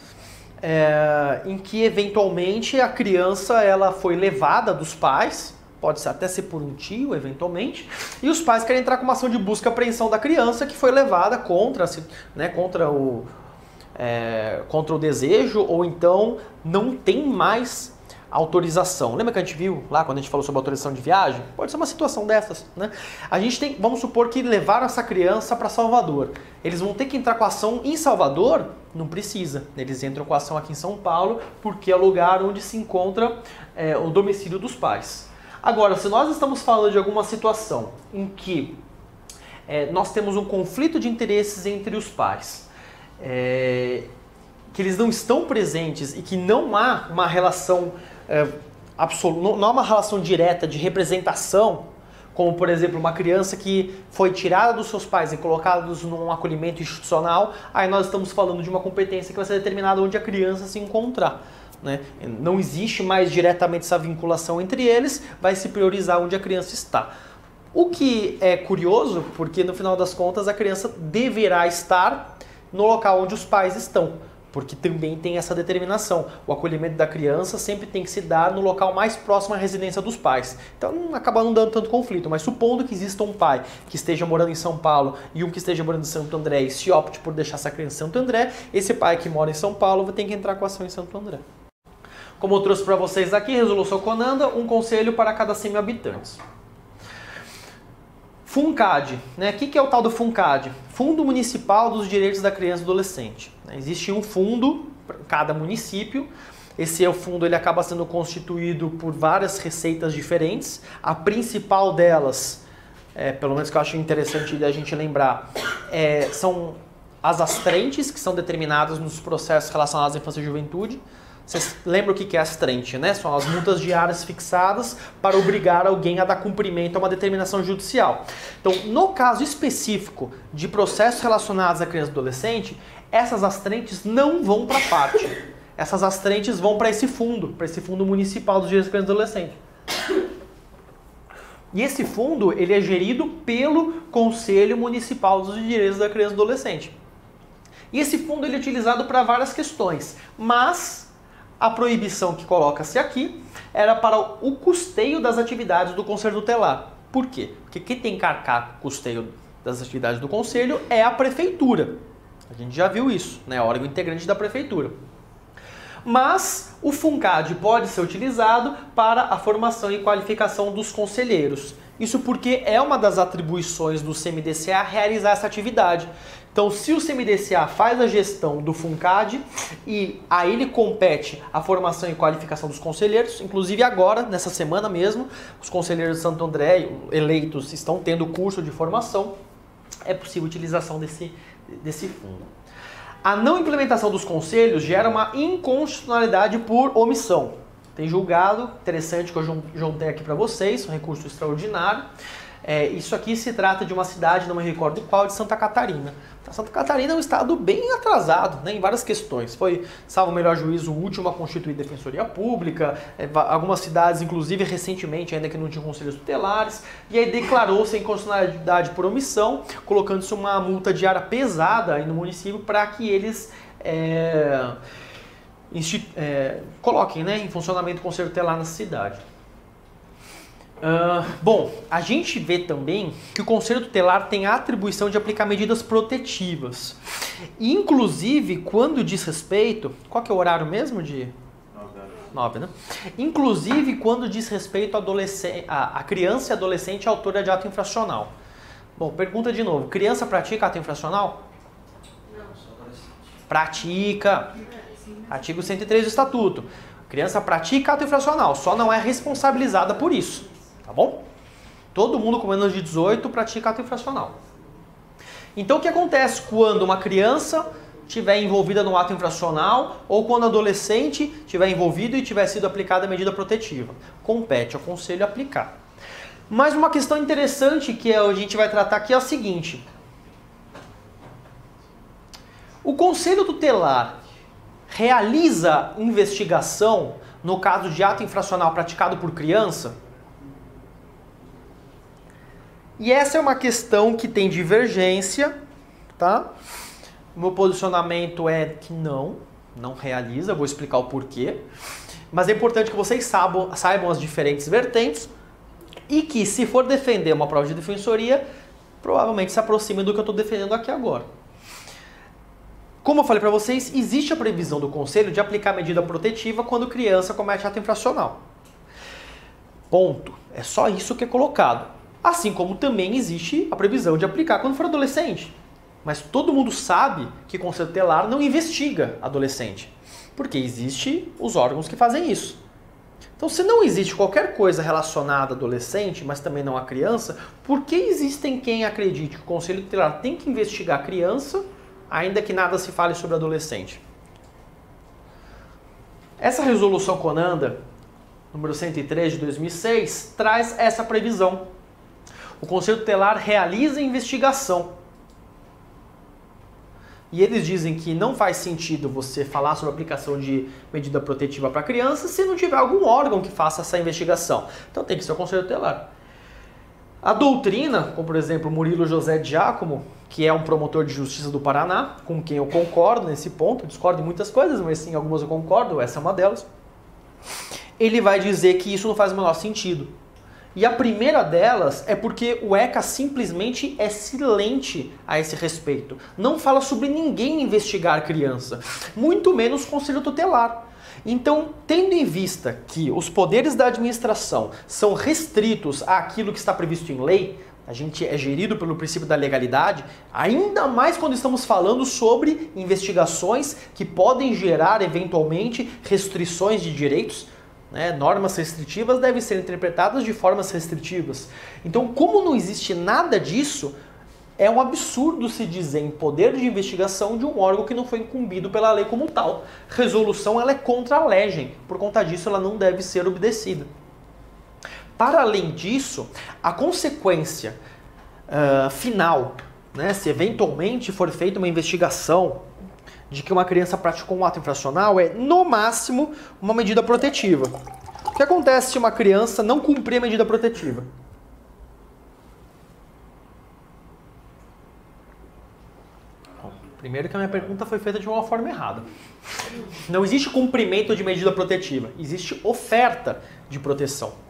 em que eventualmente a criança ela foi levada dos pais, pode até ser por um tio, eventualmente, e os pais querem entrar com uma ação de busca e apreensão da criança que foi levada contra o desejo, ou então não tem mais autorização. Lembra que a gente viu lá quando a gente falou sobre autorização de viagem? Pode ser uma situação dessas, né? A gente tem, vamos supor que levaram essa criança para Salvador. Eles vão ter que entrar com a ação em Salvador? Não precisa. Eles entram com a ação aqui em São Paulo, porque é o lugar onde se encontra o domicílio dos pais. Agora, se nós estamos falando de alguma situação em que nós temos um conflito de interesses entre os pais, que eles não estão presentes e que não há uma relação absoluta, não há uma relação direta de representação, como por exemplo uma criança que foi tirada dos seus pais e colocada num acolhimento institucional, aí nós estamos falando de uma competência que vai ser determinada onde a criança se encontrar. Né? Não existe mais diretamente essa vinculação entre eles, vai se priorizar onde a criança está. O que é curioso, porque no final das contas a criança deverá estar no local onde os pais estão, porque também tem essa determinação. O acolhimento da criança sempre tem que se dar no local mais próximo à residência dos pais. Então acaba não dando tanto conflito, mas supondo que exista um pai que esteja morando em São Paulo e um que esteja morando em Santo André e se opte por deixar essa criança em Santo André, esse pai que mora em São Paulo vai ter que entrar com a ação em Santo André. Como eu trouxe para vocês aqui, resolução CONANDA, um conselho para cada 100 mil habitantes. FUNCAD, né? O que é o tal do FUNCAD? Fundo Municipal dos Direitos da Criança e Adolescente. Existe um fundo para cada município. Esse fundo ele acaba sendo constituído por várias receitas diferentes. A principal delas, pelo menos que eu acho interessante a gente lembrar, são as astrentes, que são determinadas nos processos relacionados à infância e juventude. Vocês lembram o que é astrente, né? São as multas diárias fixadas para obrigar alguém a dar cumprimento a uma determinação judicial. Então, no caso específico de processos relacionados à criança e adolescente, essas astrentes não vão para a parte. Essas astrentes vão para esse fundo municipal dos direitos da criança e adolescente. E esse fundo, ele é gerido pelo Conselho Municipal dos Direitos da Criança e Adolescente. E esse fundo ele é utilizado para várias questões, mas a proibição que coloca-se aqui era para o custeio das atividades do Conselho Tutelar. Por quê? Porque quem tem que arcar com o custeio das atividades do Conselho é a Prefeitura. A gente já viu isso, né? Órgão integrante da Prefeitura. Mas o FUNCAD pode ser utilizado para a formação e qualificação dos conselheiros. Isso porque é uma das atribuições do CMDCA realizar essa atividade. Então, se o CMDCA faz a gestão do FUNCAD e a ele compete a formação e qualificação dos conselheiros, inclusive agora, nessa semana mesmo, os conselheiros de Santo André eleitos estão tendo curso de formação, é possível a utilização desse fundo. A não implementação dos conselhos gera uma inconstitucionalidade por omissão. Tem julgado interessante que eu juntei aqui para vocês, um recurso extraordinário. Isso aqui se trata de uma cidade, não me recordo qual, de Santa Catarina. Santa Catarina é um estado bem atrasado, né, em várias questões. Foi, salvo o melhor juízo, o último a constituir defensoria pública, algumas cidades, inclusive recentemente, ainda que não tinham conselhos tutelares, e aí declarou-se a inconstitucionalidade por omissão, colocando-se uma multa diária pesada aí no município para que eles coloquem, né, em funcionamento o conselho tutelar na cidade. Bom, a gente vê também que o conselho tutelar tem a atribuição de aplicar medidas protetivas. Inclusive, quando diz respeito... Qual que é o horário mesmo de... 9, né? Inclusive, quando diz respeito a criança e adolescente autora de ato infracional. Bom, pergunta de novo. Criança pratica ato infracional? Não, só adolescente. Pratica. Artigo 103 do Estatuto. Criança pratica ato infracional, só não é responsabilizada por isso. Tá bom? Todo mundo com menos de 18 pratica ato infracional. Então o que acontece quando uma criança estiver envolvida no ato infracional ou quando o adolescente estiver envolvido e tiver sido aplicada a medida protetiva? Compete ao conselho aplicar. Mas uma questão interessante que a gente vai tratar aqui é a seguinte. O conselho tutelar realiza investigação no caso de ato infracional praticado por criança? E essa é uma questão que tem divergência, tá? O meu posicionamento é que não realiza, vou explicar o porquê. Mas é importante que vocês saibam as diferentes vertentes e que, se for defender uma prova de defensoria, provavelmente se aproxime do que eu estou defendendo aqui agora. Como eu falei para vocês, existe a previsão do Conselho de aplicar medida protetiva quando criança comete ato infracional. Ponto. É só isso que é colocado. Assim como também existe a previsão de aplicar quando for adolescente. Mas todo mundo sabe que o Conselho Tutelar não investiga adolescente, porque existem os órgãos que fazem isso. Então, se não existe qualquer coisa relacionada a adolescente, mas também não a criança, por que existem quem acredite que o Conselho Tutelar tem que investigar a criança, ainda que nada se fale sobre adolescente? Essa resolução CONANDA, número 103 de 2006, traz essa previsão. O Conselho Tutelar realiza investigação. E eles dizem que não faz sentido você falar sobre a aplicação de medida protetiva para criança se não tiver algum órgão que faça essa investigação. Então tem que ser o Conselho Tutelar. A doutrina, como por exemplo Murilo José Giacomo, que é um promotor de justiça do Paraná, com quem eu concordo nesse ponto, discordo em muitas coisas, mas sim, algumas eu concordo, essa é uma delas. Ele vai dizer que isso não faz o menor sentido. E a primeira delas é porque o ECA simplesmente é silente a esse respeito. Não fala sobre ninguém investigar criança, muito menos o Conselho Tutelar. Então, tendo em vista que os poderes da administração são restritos àquilo que está previsto em lei, a gente é gerido pelo princípio da legalidade, ainda mais quando estamos falando sobre investigações que podem gerar, eventualmente, restrições de direitos. Normas restritivas devem ser interpretadas de formas restritivas. Então, como não existe nada disso, é um absurdo se dizer em poder de investigação de um órgão que não foi incumbido pela lei como tal. Resolução ela é contra a legem, por conta disso ela não deve ser obedecida. Para além disso, a consequência final, se eventualmente for feita uma investigação de que uma criança praticou um ato infracional, é, no máximo, uma medida protetiva. O que acontece se uma criança não cumprir a medida protetiva? Primeiro que a minha pergunta foi feita de uma forma errada. Não existe cumprimento de medida protetiva, existe oferta de proteção.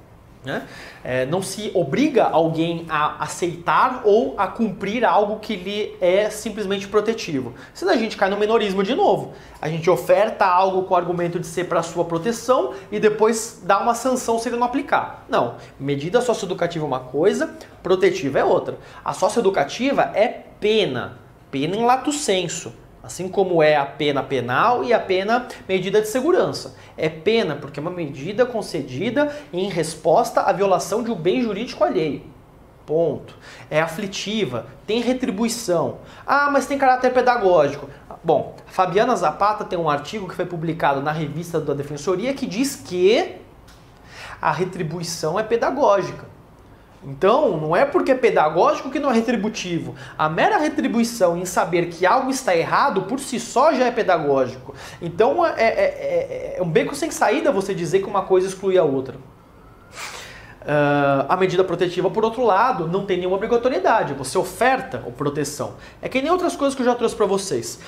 Não se obriga alguém a aceitar ou a cumprir algo que lhe é simplesmente protetivo. Senão a gente cai no menorismo de novo. A gente oferta algo com o argumento de ser para sua proteção e depois dá uma sanção se ele não aplicar. Não. Medida socioeducativa é uma coisa, protetiva é outra. A socioeducativa é pena. Pena em lato sensu. Assim como é a pena penal e a pena medida de segurança. É pena porque é uma medida concedida em resposta à violação de um bem jurídico alheio. Ponto. É aflitiva, tem retribuição. Ah, mas tem caráter pedagógico. Bom, a Fabiana Zapata tem um artigo que foi publicado na revista da Defensoria que diz que a retribuição é pedagógica. Então, não é porque é pedagógico que não é retributivo. A mera retribuição em saber que algo está errado, por si só já é pedagógico. Então, é um beco sem saída você dizer que uma coisa exclui a outra. A medida protetiva, por outro lado, não tem nenhuma obrigatoriedade. Você oferta a proteção. É que nem outras coisas que eu já trouxe para vocês.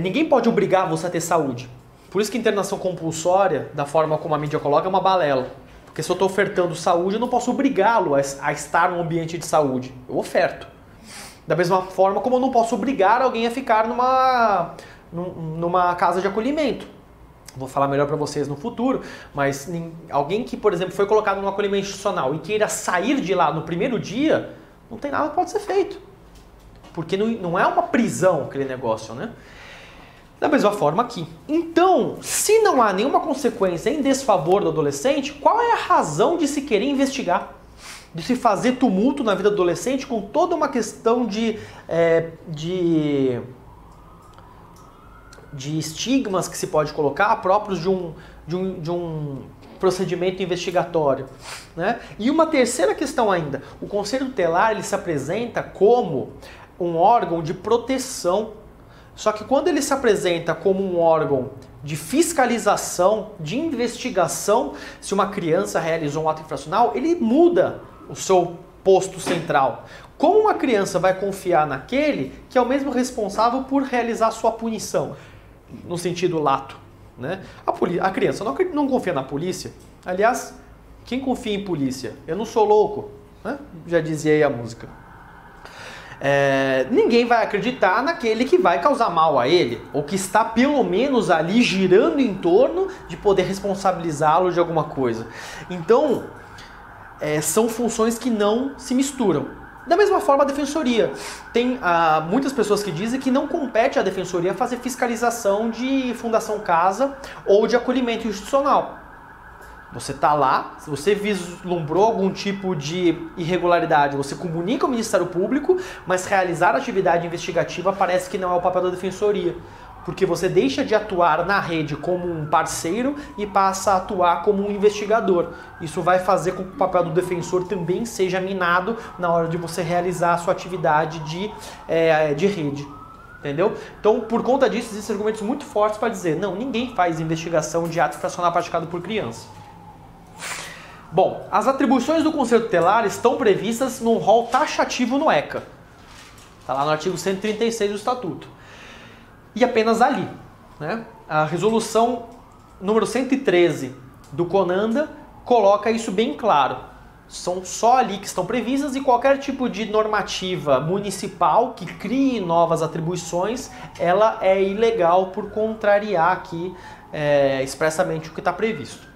Ninguém pode obrigar você a ter saúde. Por isso que internação compulsória, da forma como a mídia coloca, é uma balela. Porque se eu estou ofertando saúde, eu não posso obrigá-lo a estar num ambiente de saúde. Eu oferto. Da mesma forma como eu não posso obrigar alguém a ficar numa casa de acolhimento. Vou falar melhor para vocês no futuro, mas alguém que, por exemplo, foi colocado num acolhimento institucional e queira sair de lá no primeiro dia, não tem nada que pode ser feito. Porque não é uma prisão aquele negócio, né? Da mesma forma aqui. Então, se não há nenhuma consequência em desfavor do adolescente, qual é a razão de se querer investigar? De se fazer tumulto na vida do adolescente com toda uma questão de estigmas que se pode colocar próprios de um procedimento investigatório, né? E uma terceira questão ainda, o Conselho Tutelar ele se apresenta como um órgão de proteção, só que quando ele se apresenta como um órgão de fiscalização, de investigação, se uma criança realizou um ato infracional, ele muda o seu posto central. Como uma criança vai confiar naquele que é o mesmo responsável por realizar sua punição? No sentido lato, né? A criança não confia na polícia. Aliás, quem confia em polícia? Eu não sou louco, né? Já dizia aí a música. Ninguém vai acreditar naquele que vai causar mal a ele, ou que está pelo menos ali girando em torno de poder responsabilizá-lo de alguma coisa. Então, são funções que não se misturam. Da mesma forma a defensoria. Tem muitas pessoas que dizem que não compete à defensoria fazer fiscalização de fundação casa ou de acolhimento institucional. Você está lá, se você vislumbrou algum tipo de irregularidade, você comunica ao Ministério Público, mas realizar atividade investigativa parece que não é o papel da defensoria. Porque você deixa de atuar na rede como um parceiro e passa a atuar como um investigador. Isso vai fazer com que o papel do defensor também seja minado na hora de você realizar a sua atividade de rede. Entendeu? Então, por conta disso, existem argumentos muito fortes para dizer não, ninguém faz investigação de ato infracional praticado por criança. Bom, as atribuições do Conselho Tutelar estão previstas num rol taxativo no ECA. Está lá no artigo 136 do Estatuto. E apenas ali, né? A resolução número 113 do CONANDA coloca isso bem claro. São só ali que estão previstas e qualquer tipo de normativa municipal que crie novas atribuições, ela é ilegal por contrariar aqui expressamente o que está previsto.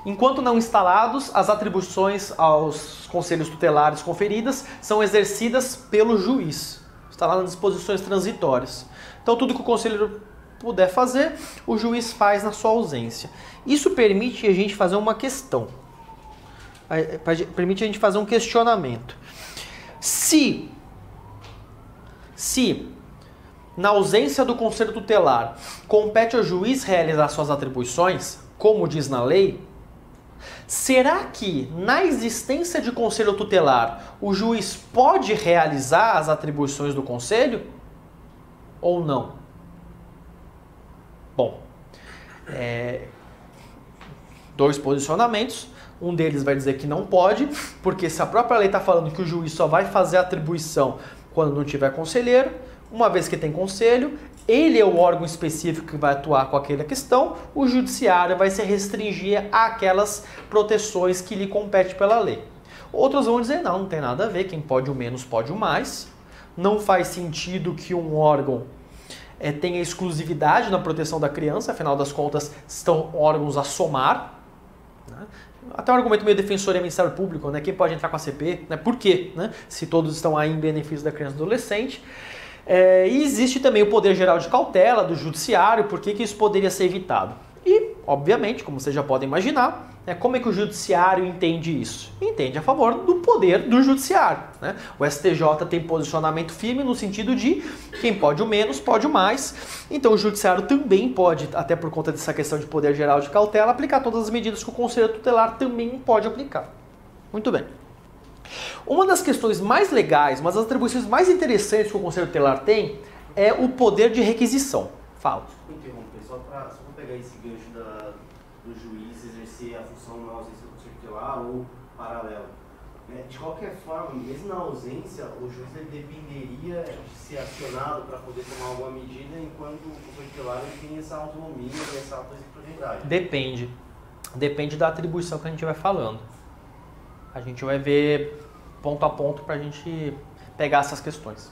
Enquanto não instalados, as atribuições aos conselhos tutelares conferidas são exercidas pelo juiz. Está lá nas disposições transitórias. Então, tudo que o conselheiro puder fazer, o juiz faz na sua ausência. Isso permite a gente fazer uma questão. Permite a gente fazer um questionamento. Se na ausência do conselho tutelar, compete ao juiz realizar suas atribuições, como diz na lei, será que, na existência de conselho tutelar, o juiz pode realizar as atribuições do conselho? Ou não? Bom, dois posicionamentos. Um deles vai dizer que não pode, porque se a própria lei está falando que o juiz só vai fazer a atribuição quando não tiver conselheiro, uma vez que tem conselho, ele é o órgão específico que vai atuar com aquela questão, o judiciário vai se restringir àquelas proteções que lhe compete pela lei. Outros vão dizer, não tem nada a ver, quem pode o menos pode o mais, não faz sentido que um órgão tenha exclusividade na proteção da criança, afinal das contas estão órgãos a somar, né? Até um argumento meio defensoria Ministério Público, né? Quem pode entrar com a CP, né? Por quê? Né? Se todos estão aí em benefício da criança e do adolescente. E existe também o poder geral de cautela do judiciário, por que isso poderia ser evitado? E, obviamente, como vocês já podem imaginar, como é que o judiciário entende isso? Entende a favor do poder do judiciário, né? O STJ tem posicionamento firme no sentido de quem pode o menos, pode o mais. Então o judiciário também pode, até por conta dessa questão de poder geral de cautela, aplicar todas as medidas que o Conselho Tutelar também pode aplicar. Muito bem. Uma das questões mais legais, uma das atribuições mais interessantes que o Conselho Tutelar tem é o poder de requisição. Fala. Vou interromper, só para pegar esse gancho do juiz exercer a função na ausência do Conselho Tutelar ou paralela. De qualquer forma, mesmo na ausência, o juiz ele dependeria de ser acionado para poder tomar alguma medida, enquanto o conselho tutelar ele tem essa autonomia e essa autoresponsabilidade. Depende. Depende da atribuição que a gente vai falando. A gente vai ver ponto a ponto para a gente pegar essas questões.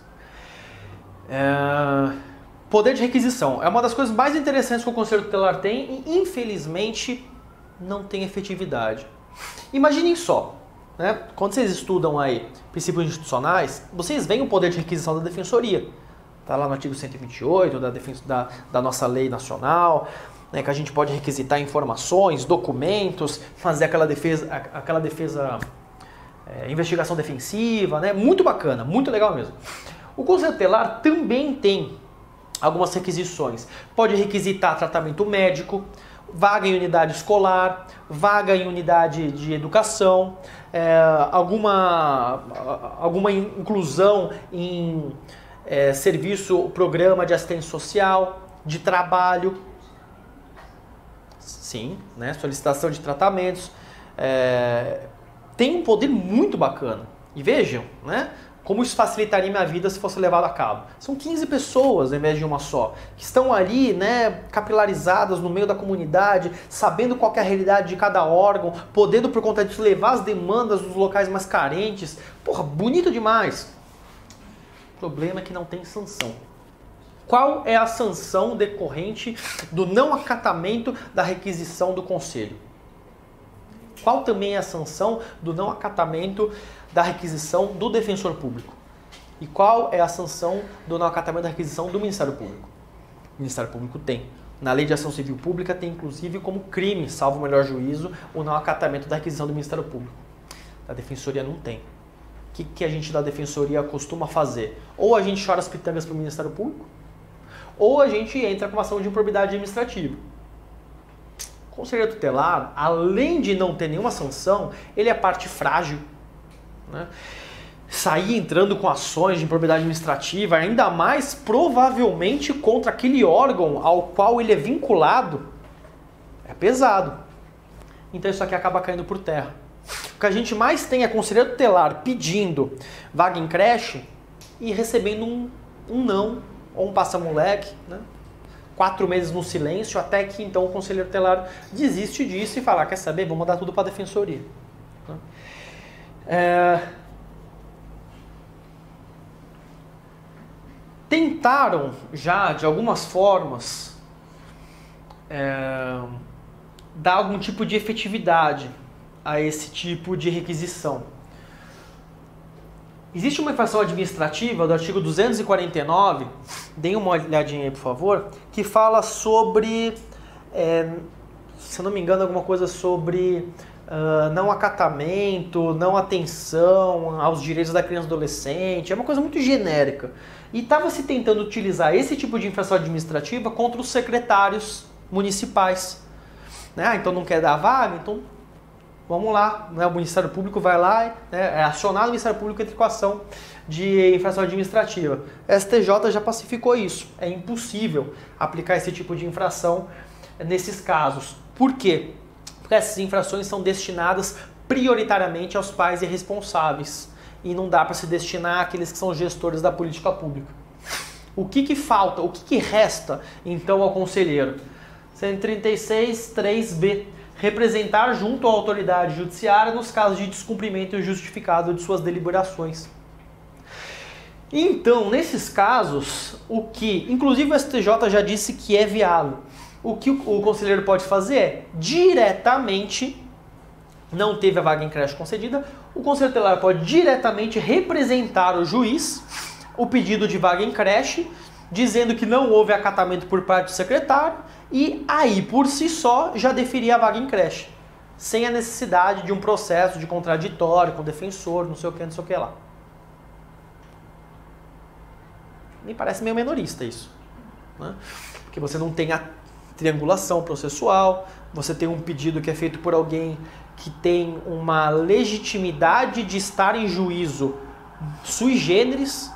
Poder de requisição é uma das coisas mais interessantes que o Conselho Tutelar tem e, infelizmente, não tem efetividade. Imaginem só, né? Quando vocês estudam aí princípios institucionais, vocês veem o poder de requisição da Defensoria. Está lá no artigo 128 da nossa lei nacional, né, que a gente pode requisitar informações, documentos, fazer aquela defesa investigação defensiva, né? Muito bacana, muito legal mesmo. O Conselho Tutelar também tem algumas requisições. Pode requisitar tratamento médico, vaga em unidade escolar, vaga em unidade de educação, alguma inclusão em serviço, programa de assistência social, de trabalho. Sim, né? Solicitação de tratamentos. Tem um poder muito bacana. E vejam, né? Como isso facilitaria minha vida se fosse levado a cabo. São 15 pessoas, ao invés de uma só, que estão ali, né, capilarizadas no meio da comunidade, sabendo qual que é a realidade de cada órgão, podendo, por conta disso, levar as demandas dos locais mais carentes. Porra, bonito demais. O problema é que não tem sanção. Qual é a sanção decorrente do não acatamento da requisição do Conselho? Qual também é a sanção do não acatamento da requisição do Defensor Público? E qual é a sanção do não acatamento da requisição do Ministério Público? O Ministério Público tem. Na Lei de Ação Civil Pública tem inclusive como crime, salvo o melhor juízo, o não acatamento da requisição do Ministério Público. A Defensoria não tem. O que a gente da Defensoria costuma fazer? Ou a gente chora as pitangas para o Ministério Público, ou a gente entra com uma ação de improbidade administrativa. O Conselheiro Tutelar, além de não ter nenhuma sanção, ele é parte frágil, né? Sair entrando com ações de improbidade administrativa, ainda mais provavelmente contra aquele órgão ao qual ele é vinculado, é pesado. Então isso aqui acaba caindo por terra. O que a gente mais tem é Conselheiro Tutelar pedindo vaga em creche e recebendo um não, ou um passa-moleque, né? 4 meses no silêncio, até que então o Conselheiro Tutelar desiste disso e fala, quer saber, vamos mandar tudo para a Defensoria. Tentaram já, de algumas formas, dar algum tipo de efetividade a esse tipo de requisição. Existe uma infração administrativa do artigo 249, deem uma olhadinha aí por favor, que fala sobre, se não me engano, alguma coisa sobre não acatamento, não atenção aos direitos da criança e adolescente, é uma coisa muito genérica. E estava se tentando utilizar esse tipo de infração administrativa contra os secretários municipais. Né? Então não quer dar vaga, então vamos lá, né? O Ministério Público vai lá, né? É acionado o Ministério Público entre com a ação de infração administrativa. A STJ já pacificou isso. É impossível aplicar esse tipo de infração nesses casos. Por quê? Porque essas infrações são destinadas prioritariamente aos pais irresponsáveis. E não dá para se destinar àqueles que são gestores da política pública. O que falta, o que resta, então, ao conselheiro? 136, 3b. Representar junto à autoridade judiciária nos casos de descumprimento injustificado de suas deliberações. Então, nesses casos, o que, inclusive o STJ já disse que é viável, o que o conselheiro pode fazer é, diretamente, não teve a vaga em creche concedida, o conselheiro tutelar pode diretamente representar o juiz o pedido de vaga em creche, dizendo que não houve acatamento por parte do secretário, e aí, por si só, já deferia a vaga em creche, sem a necessidade de um processo de contraditório com o defensor, não sei o que lá. Me parece meio menorista isso, né? Porque você não tem a triangulação processual, você tem um pedido que é feito por alguém que tem uma legitimidade de estar em juízo sui generis.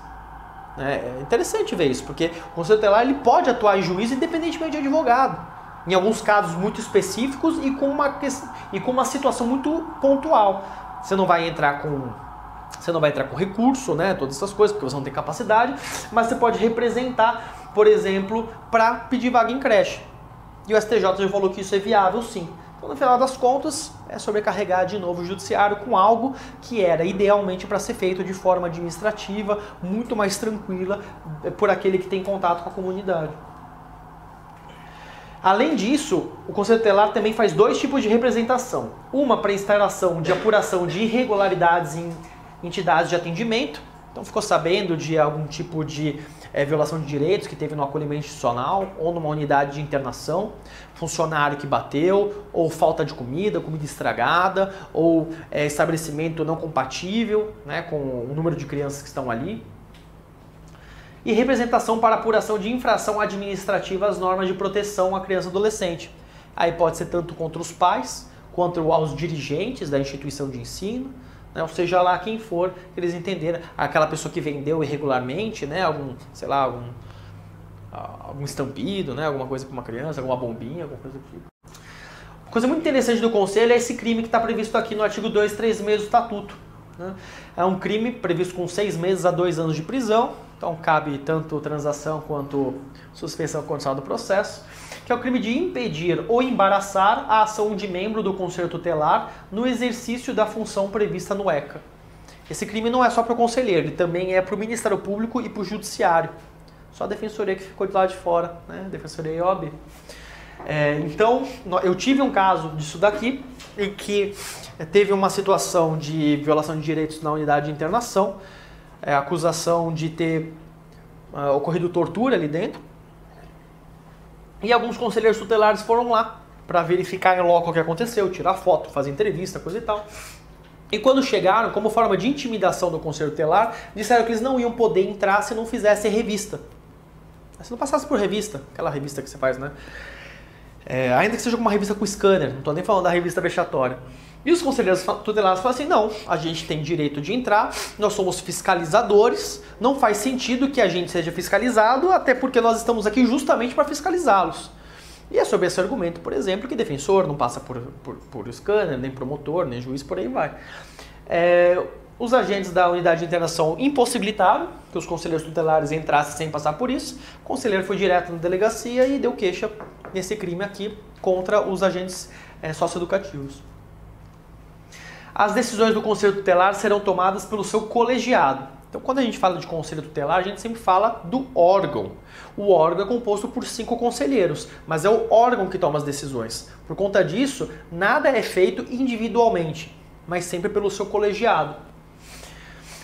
É interessante ver isso, porque o conselheiro tutelar ele pode atuar em juízo independentemente de advogado, em alguns casos muito específicos e com uma situação muito pontual. Você não vai entrar com recurso, né, todas essas coisas, porque você não tem capacidade, mas você pode representar, por exemplo, para pedir vaga em creche. E o STJ já falou que isso é viável, sim. Então, no final das contas, é sobrecarregar de novo o judiciário com algo que era idealmente para ser feito de forma administrativa, muito mais tranquila, por aquele que tem contato com a comunidade. Além disso, o Conselho Tutelar também faz 2 tipos de representação. Uma para instalação de apuração de irregularidades em entidades de atendimento. Então ficou sabendo de algum tipo de violação de direitos que teve no acolhimento institucional ou numa unidade de internação, funcionário que bateu, ou falta de comida, comida estragada, ou estabelecimento não compatível, né, com o número de crianças que estão ali. E representação para apuração de infração administrativa às normas de proteção à criança e adolescente. Aí pode ser tanto contra os pais, quanto aos dirigentes da instituição de ensino, né, ou seja lá quem for, eles entenderam, aquela pessoa que vendeu irregularmente, né, algum estampido, né, alguma coisa para uma criança, alguma bombinha, alguma coisa do tipo. Coisa muito interessante do Conselho é esse crime que está previsto aqui no artigo 236 do Estatuto. Né? É um crime previsto com 6 meses a 2 anos de prisão, então cabe tanto transação quanto suspensão condicional do processo, que é o crime de impedir ou embaraçar a ação de membro do Conselho Tutelar no exercício da função prevista no ECA. Esse crime não é só para o conselheiro, ele também é para o Ministério Público e para o Judiciário. Só a Defensoria que ficou de lá de fora, né? Defensoria e OAB. Então, eu tive um caso disso daqui, em que teve uma situação de violação de direitos na unidade de internação, acusação de ter ocorrido tortura ali dentro, e alguns conselheiros tutelares foram lá para verificar em loco o que aconteceu, tirar foto, fazer entrevista, coisa e tal. E quando chegaram, como forma de intimidação do conselho tutelar, disseram que eles não iam poder entrar se não fizesse revista. Se não passasse por revista, aquela revista que você faz, né? Ainda que seja uma revista com scanner, não estou nem falando da revista vexatória. E os conselheiros tutelares falaram assim, não, a gente tem direito de entrar, nós somos fiscalizadores, não faz sentido que a gente seja fiscalizado, até porque nós estamos aqui justamente para fiscalizá-los. E é sobre esse argumento, por exemplo, que defensor não passa por scanner, nem promotor, nem juiz, por aí vai. Os agentes da unidade de internação impossibilitaram que os conselheiros tutelares entrassem sem passar por isso. O conselheiro foi direto na delegacia e deu queixa nesse crime aqui contra os agentes socioeducativos. As decisões do conselho tutelar serão tomadas pelo seu colegiado. Então, quando a gente fala de conselho tutelar, a gente sempre fala do órgão. O órgão é composto por 5 conselheiros, mas é o órgão que toma as decisões. Por conta disso, nada é feito individualmente, mas sempre pelo seu colegiado.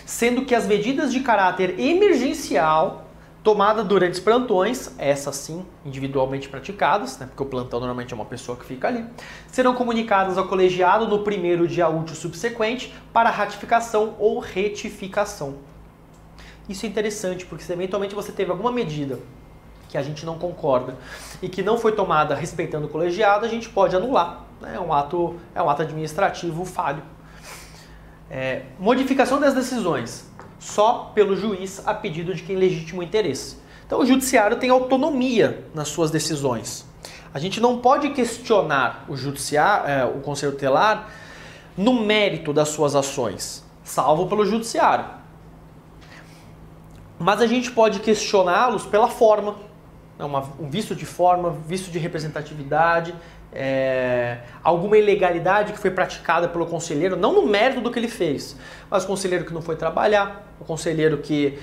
Sendo que as medidas de caráter emergencial tomada durante os plantões, essas sim, individualmente praticadas, né, porque o plantão normalmente é uma pessoa que fica ali, serão comunicadas ao colegiado no primeiro dia útil subsequente para ratificação ou retificação. Isso é interessante, porque se eventualmente você teve alguma medida que a gente não concorda e que não foi tomada respeitando o colegiado, a gente pode anular. Né? É um ato administrativo falho. Modificação das decisões. Só pelo juiz a pedido de quem legítimo interesse. Então o judiciário tem autonomia nas suas decisões. A gente não pode questionar o conselho tutelar no mérito das suas ações, salvo pelo judiciário. Mas a gente pode questioná-los pela forma, um vício de forma, vício de representatividade, alguma ilegalidade que foi praticada pelo conselheiro, não no mérito do que ele fez, mas o conselheiro que não foi trabalhar, o conselheiro que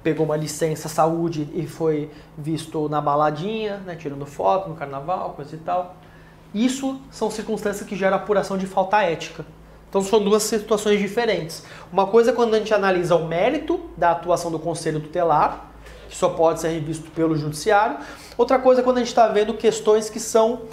pegou uma licença saúde e foi visto na baladinha, né, tirando foto no carnaval, coisa e tal. Isso são circunstâncias que geram apuração de falta ética. Então são duas situações diferentes. Uma coisa é quando a gente analisa o mérito da atuação do conselho tutelar, que só pode ser revisto pelo judiciário. Outra coisa é quando a gente está vendo questões que são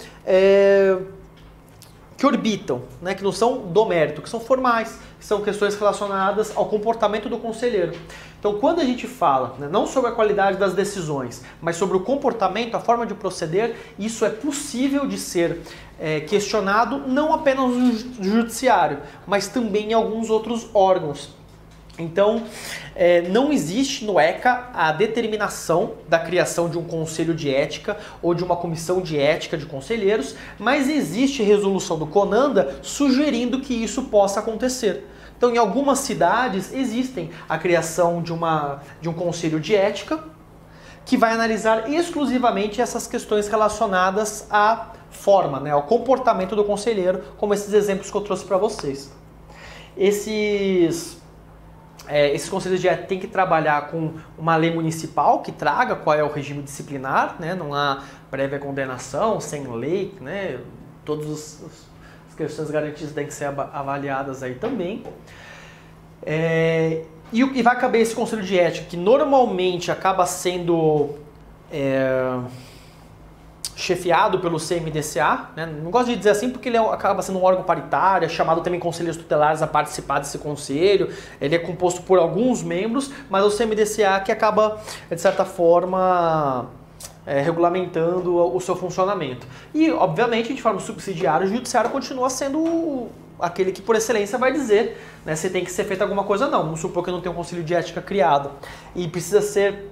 que orbitam, né, que não são do mérito, que são formais, que são questões relacionadas ao comportamento do conselheiro. Então, quando a gente fala, né, não sobre a qualidade das decisões, mas sobre o comportamento, a forma de proceder, isso é possível de ser questionado não apenas no judiciário, mas também em alguns outros órgãos. Então, não existe no ECA a determinação da criação de um conselho de ética ou de uma comissão de ética de conselheiros, mas existe resolução do CONANDA sugerindo que isso possa acontecer. Então, em algumas cidades existem a criação de um conselho de ética que vai analisar exclusivamente essas questões relacionadas à forma, né, ao comportamento do conselheiro, como esses exemplos que eu trouxe para vocês. Esses conselhos de ética têm que trabalhar com uma lei municipal que traga qual é o regime disciplinar, né? Não há prévia condenação, sem lei, né? Todas as questões garantidas têm que ser avaliadas aí também. E vai caber esse conselho de ética, que normalmente acaba sendo chefiado pelo CMDCA, né? Não gosto de dizer assim porque ele acaba sendo um órgão paritário, é chamado também conselheiros tutelares a participar desse conselho, ele é composto por alguns membros, mas é o CMDCA que acaba, de certa forma, regulamentando o seu funcionamento. E, obviamente, de forma subsidiária, o judiciário continua sendo aquele que, por excelência, vai dizer, né, se tem que ser feita alguma coisa ou não. Vamos supor que não tem um conselho de ética criado e precisa ser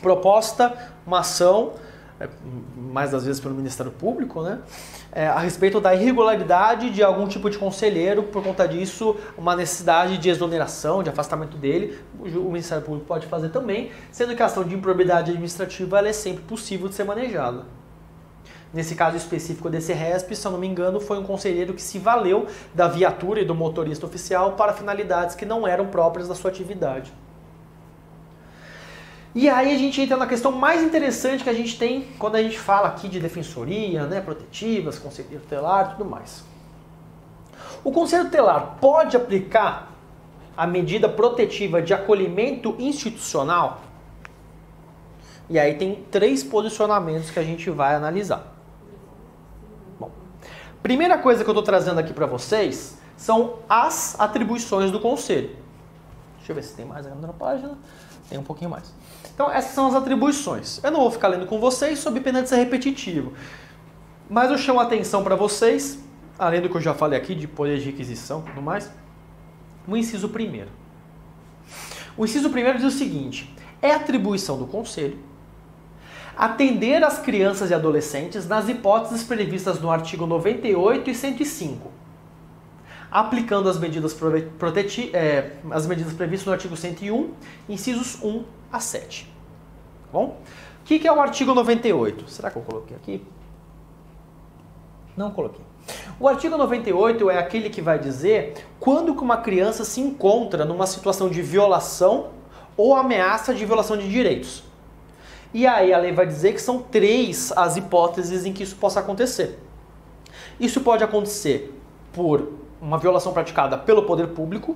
proposta uma ação, mais das vezes pelo Ministério Público, né, a respeito da irregularidade de algum tipo de conselheiro, por conta disso, uma necessidade de exoneração, de afastamento dele, o Ministério Público pode fazer também, sendo que a ação de improbidade administrativa ela é sempre possível de ser manejada. Nesse caso específico desse RESP, se eu não me engano, foi um conselheiro que se valeu da viatura e do motorista oficial para finalidades que não eram próprias da sua atividade. E aí a gente entra na questão mais interessante que a gente tem quando a gente fala aqui de defensoria, né, protetivas, conselheiro tutelar e tudo mais. O conselho tutelar pode aplicar a medida protetiva de acolhimento institucional? E aí tem 3 posicionamentos que a gente vai analisar. Bom, primeira coisa que eu estou trazendo aqui para vocês são as atribuições do conselho. Deixa eu ver se tem mais na página. Tem um pouquinho mais. Então, essas são as atribuições. Eu não vou ficar lendo com vocês, sob pena de ser repetitivo. Mas eu chamo a atenção para vocês, além do que eu já falei aqui, de poder de requisição e tudo mais, o inciso 1º. O inciso 1º diz o seguinte: é atribuição do Conselho atender as crianças e adolescentes nas hipóteses previstas no artigo 98 e 105, aplicando as medidas previstas no artigo 101, incisos 1 a 7. Bom? O que é o artigo 98? Será que eu coloquei aqui? Não coloquei. O artigo 98 é aquele que vai dizer quando que uma criança se encontra numa situação de violação ou ameaça de violação de direitos. E aí a lei vai dizer que são 3 as hipóteses em que isso possa acontecer. Isso pode acontecer por uma violação praticada pelo poder público,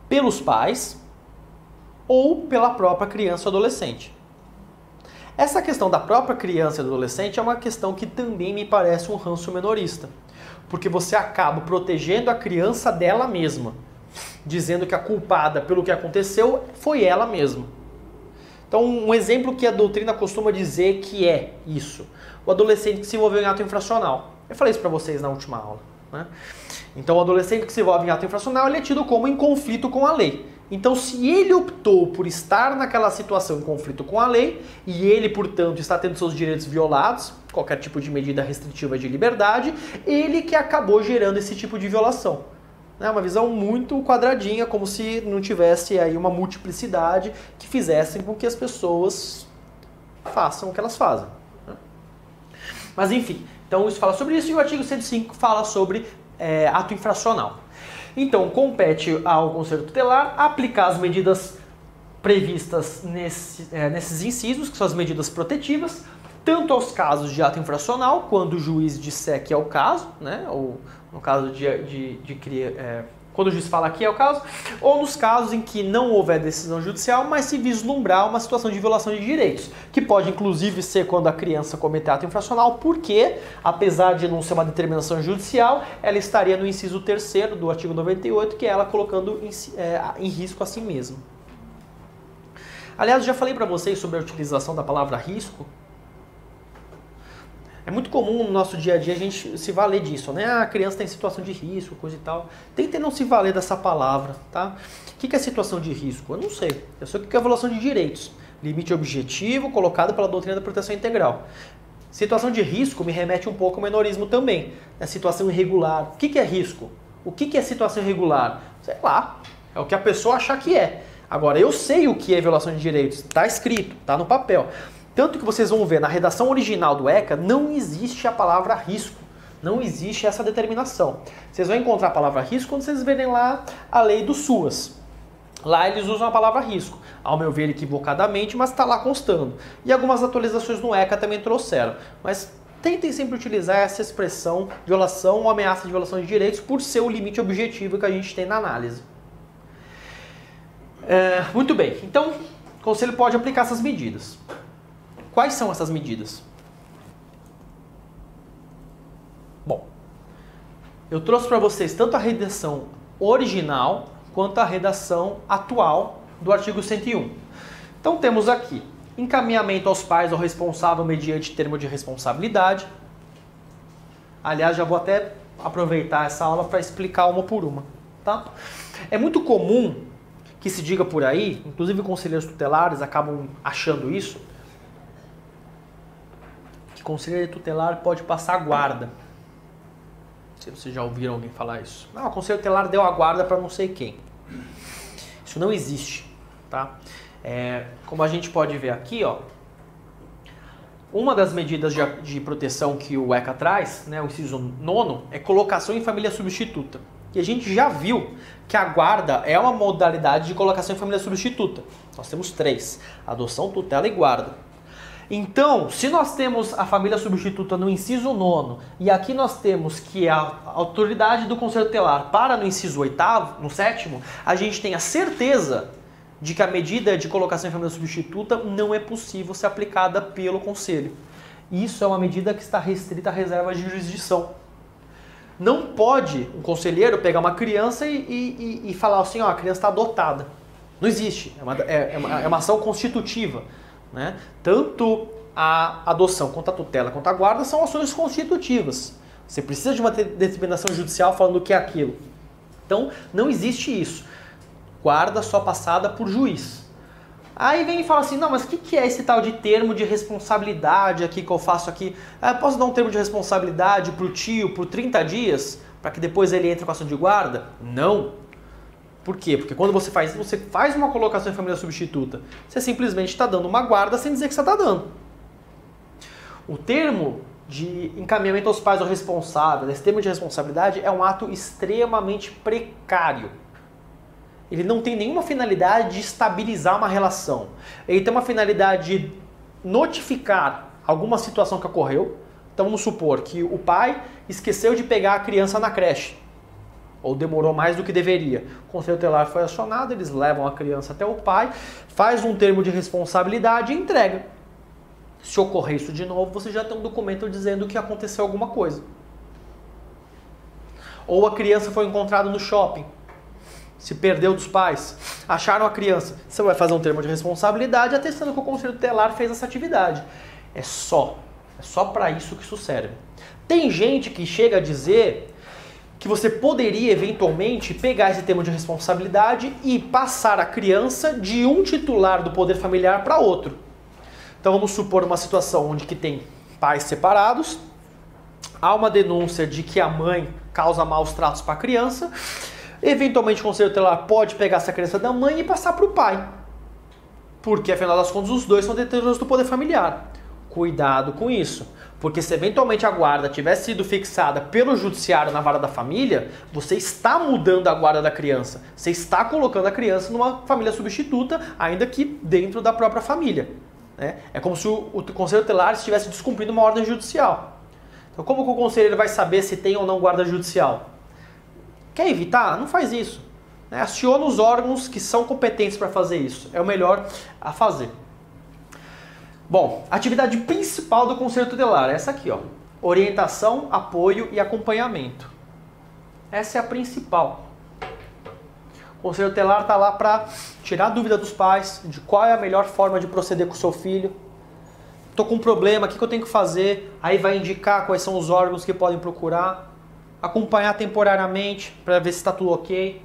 pelos pais ou pela própria criança ou adolescente. Essa questão da própria criança e adolescente é uma questão que também me parece um ranço menorista, porque você acaba protegendo a criança dela mesma, dizendo que a culpada pelo que aconteceu foi ela mesma. Então, um exemplo que a doutrina costuma dizer que é isso: o adolescente que se envolveu em ato infracional. Eu falei isso para vocês na última aula, né? Então, o adolescente que se envolve em ato infracional, ele é tido como em conflito com a lei. Então, se ele optou por estar naquela situação em conflito com a lei, e ele, portanto, está tendo seus direitos violados, qualquer tipo de medida restritiva de liberdade, ele que acabou gerando esse tipo de violação. É uma visão muito quadradinha, como se não tivesse aí uma multiplicidade que fizessem com que as pessoas façam o que elas fazem. Mas, enfim, então isso fala sobre isso, e o artigo 105 fala sobre ato infracional. Então, compete ao Conselho Tutelar aplicar as medidas previstas nesses incisos, que são as medidas protetivas, tanto aos casos de ato infracional, quando o juiz disser que é o caso, né, ou no caso quando o juiz fala que é o caso, ou nos casos em que não houver decisão judicial, mas se vislumbrar uma situação de violação de direitos, que pode inclusive ser quando a criança cometer ato infracional, porque, apesar de não ser uma determinação judicial, ela estaria no inciso 3º do artigo 98, que é ela colocando em risco a si mesma. Aliás, já falei para vocês sobre a utilização da palavra risco. É muito comum no nosso dia a dia a gente se valer disso, né? A criança está em situação de risco, coisa e tal. Tente não se valer dessa palavra, tá? O que é situação de risco? Eu não sei. Eu sei o que é violação de direitos. Limite objetivo colocado pela doutrina da proteção integral. Situação de risco me remete um pouco ao menorismo também. A situação irregular. O que é risco? O que é situação irregular? Sei lá. É o que a pessoa achar que é. Agora, eu sei o que é violação de direitos. Está escrito, está no papel. Tanto que vocês vão ver, na redação original do ECA, não existe a palavra risco. Não existe essa determinação. Vocês vão encontrar a palavra risco quando vocês verem lá a lei do SUAS. Lá eles usam a palavra risco. Ao meu ver, equivocadamente, mas está lá constando. E algumas atualizações no ECA também trouxeram. Mas tentem sempre utilizar essa expressão violação ou ameaça de violação de direitos por ser o limite objetivo que a gente tem na análise. Muito bem. Então, o Conselho pode aplicar essas medidas. Quais são essas medidas? Bom, eu trouxe para vocês tanto a redação original quanto a redação atual do artigo 101. Então temos aqui, encaminhamento aos pais ou responsável mediante termo de responsabilidade. Aliás, já vou até aproveitar essa aula para explicar uma por uma, tá? É muito comum que se diga por aí, inclusive conselheiros tutelares acabam achando isso, que conselheiro tutelar pode passar guarda. Não sei se vocês já ouviram alguém falar isso. Não, o conselheiro tutelar deu a guarda para não sei quem. Isso não existe, tá? Como a gente pode ver aqui, ó, uma das medidas de proteção que o ECA traz, né, o inciso 9, é colocação em família substituta. E a gente já viu que a guarda é uma modalidade de colocação em família substituta. Nós temos 3, adoção, tutela e guarda. Então, se nós temos a família substituta no inciso 9 e aqui nós temos que a autoridade do Conselho Tutelar para no inciso 8º, no 7º, a gente tem a certeza de que a medida de colocação em família substituta não é possível ser aplicada pelo Conselho. Isso é uma medida que está restrita à reserva de jurisdição. Não pode um conselheiro pegar uma criança e falar assim, ó, a criança está adotada. Não existe. É uma ação constitutiva. Né? Tanto a adoção quanto a tutela quanto a guarda são ações constitutivas. Você precisa de uma determinação judicial falando o que é aquilo. Então, não existe isso. Guarda só passada por juiz. Aí vem e fala assim, não, mas o que é esse tal de termo de responsabilidade aqui que eu faço aqui? Posso dar um termo de responsabilidade para o tio por 30 dias, para que depois ele entre com a ação de guarda? Não. Por quê? Porque quando você faz uma colocação em família substituta, você simplesmente está dando uma guarda sem dizer que você está dando. O termo de encaminhamento aos pais ou responsáveis, esse termo de responsabilidade é um ato extremamente precário. Ele não tem nenhuma finalidade de estabilizar uma relação. Ele tem uma finalidade de notificar alguma situação que ocorreu. Então vamos supor que o pai esqueceu de pegar a criança na creche. Ou demorou mais do que deveria. O Conselho Tutelar foi acionado, eles levam a criança até o pai, faz um termo de responsabilidade e entrega. Se ocorrer isso de novo, você já tem um documento dizendo que aconteceu alguma coisa. Ou a criança foi encontrada no shopping, se perdeu dos pais, acharam a criança. Você vai fazer um termo de responsabilidade atestando que o Conselho Tutelar fez essa atividade. É só para isso que isso serve. Tem gente que chega a dizer que você poderia eventualmente pegar esse termo de responsabilidade e passar a criança de um titular do poder familiar para outro. Então vamos supor uma situação onde que tem pais separados, há uma denúncia de que a mãe causa maus tratos para a criança, eventualmente o Conselho Tutelar pode pegar essa criança da mãe e passar para o pai. Porque afinal das contas os dois são detentores do poder familiar. Cuidado com isso. Porque se eventualmente a guarda tivesse sido fixada pelo judiciário na vara da família, você está mudando a guarda da criança. Você está colocando a criança numa família substituta, ainda que dentro da própria família. Né? É como se o Conselho Tutelar estivesse descumprindo uma ordem judicial. Então como que o conselheiro vai saber se tem ou não guarda judicial? Quer evitar? Não faz isso. Né? Aciona os órgãos que são competentes para fazer isso. É o melhor a fazer. Bom, a atividade principal do Conselho Tutelar é essa aqui, ó. Orientação, apoio e acompanhamento. Essa é a principal. O Conselho Tutelar está lá para tirar a dúvida dos pais de qual é a melhor forma de proceder com o seu filho, Estou com um problema, o que eu tenho que fazer? Aí vai indicar quais são os órgãos que podem procurar, acompanhar temporariamente para ver se está tudo ok.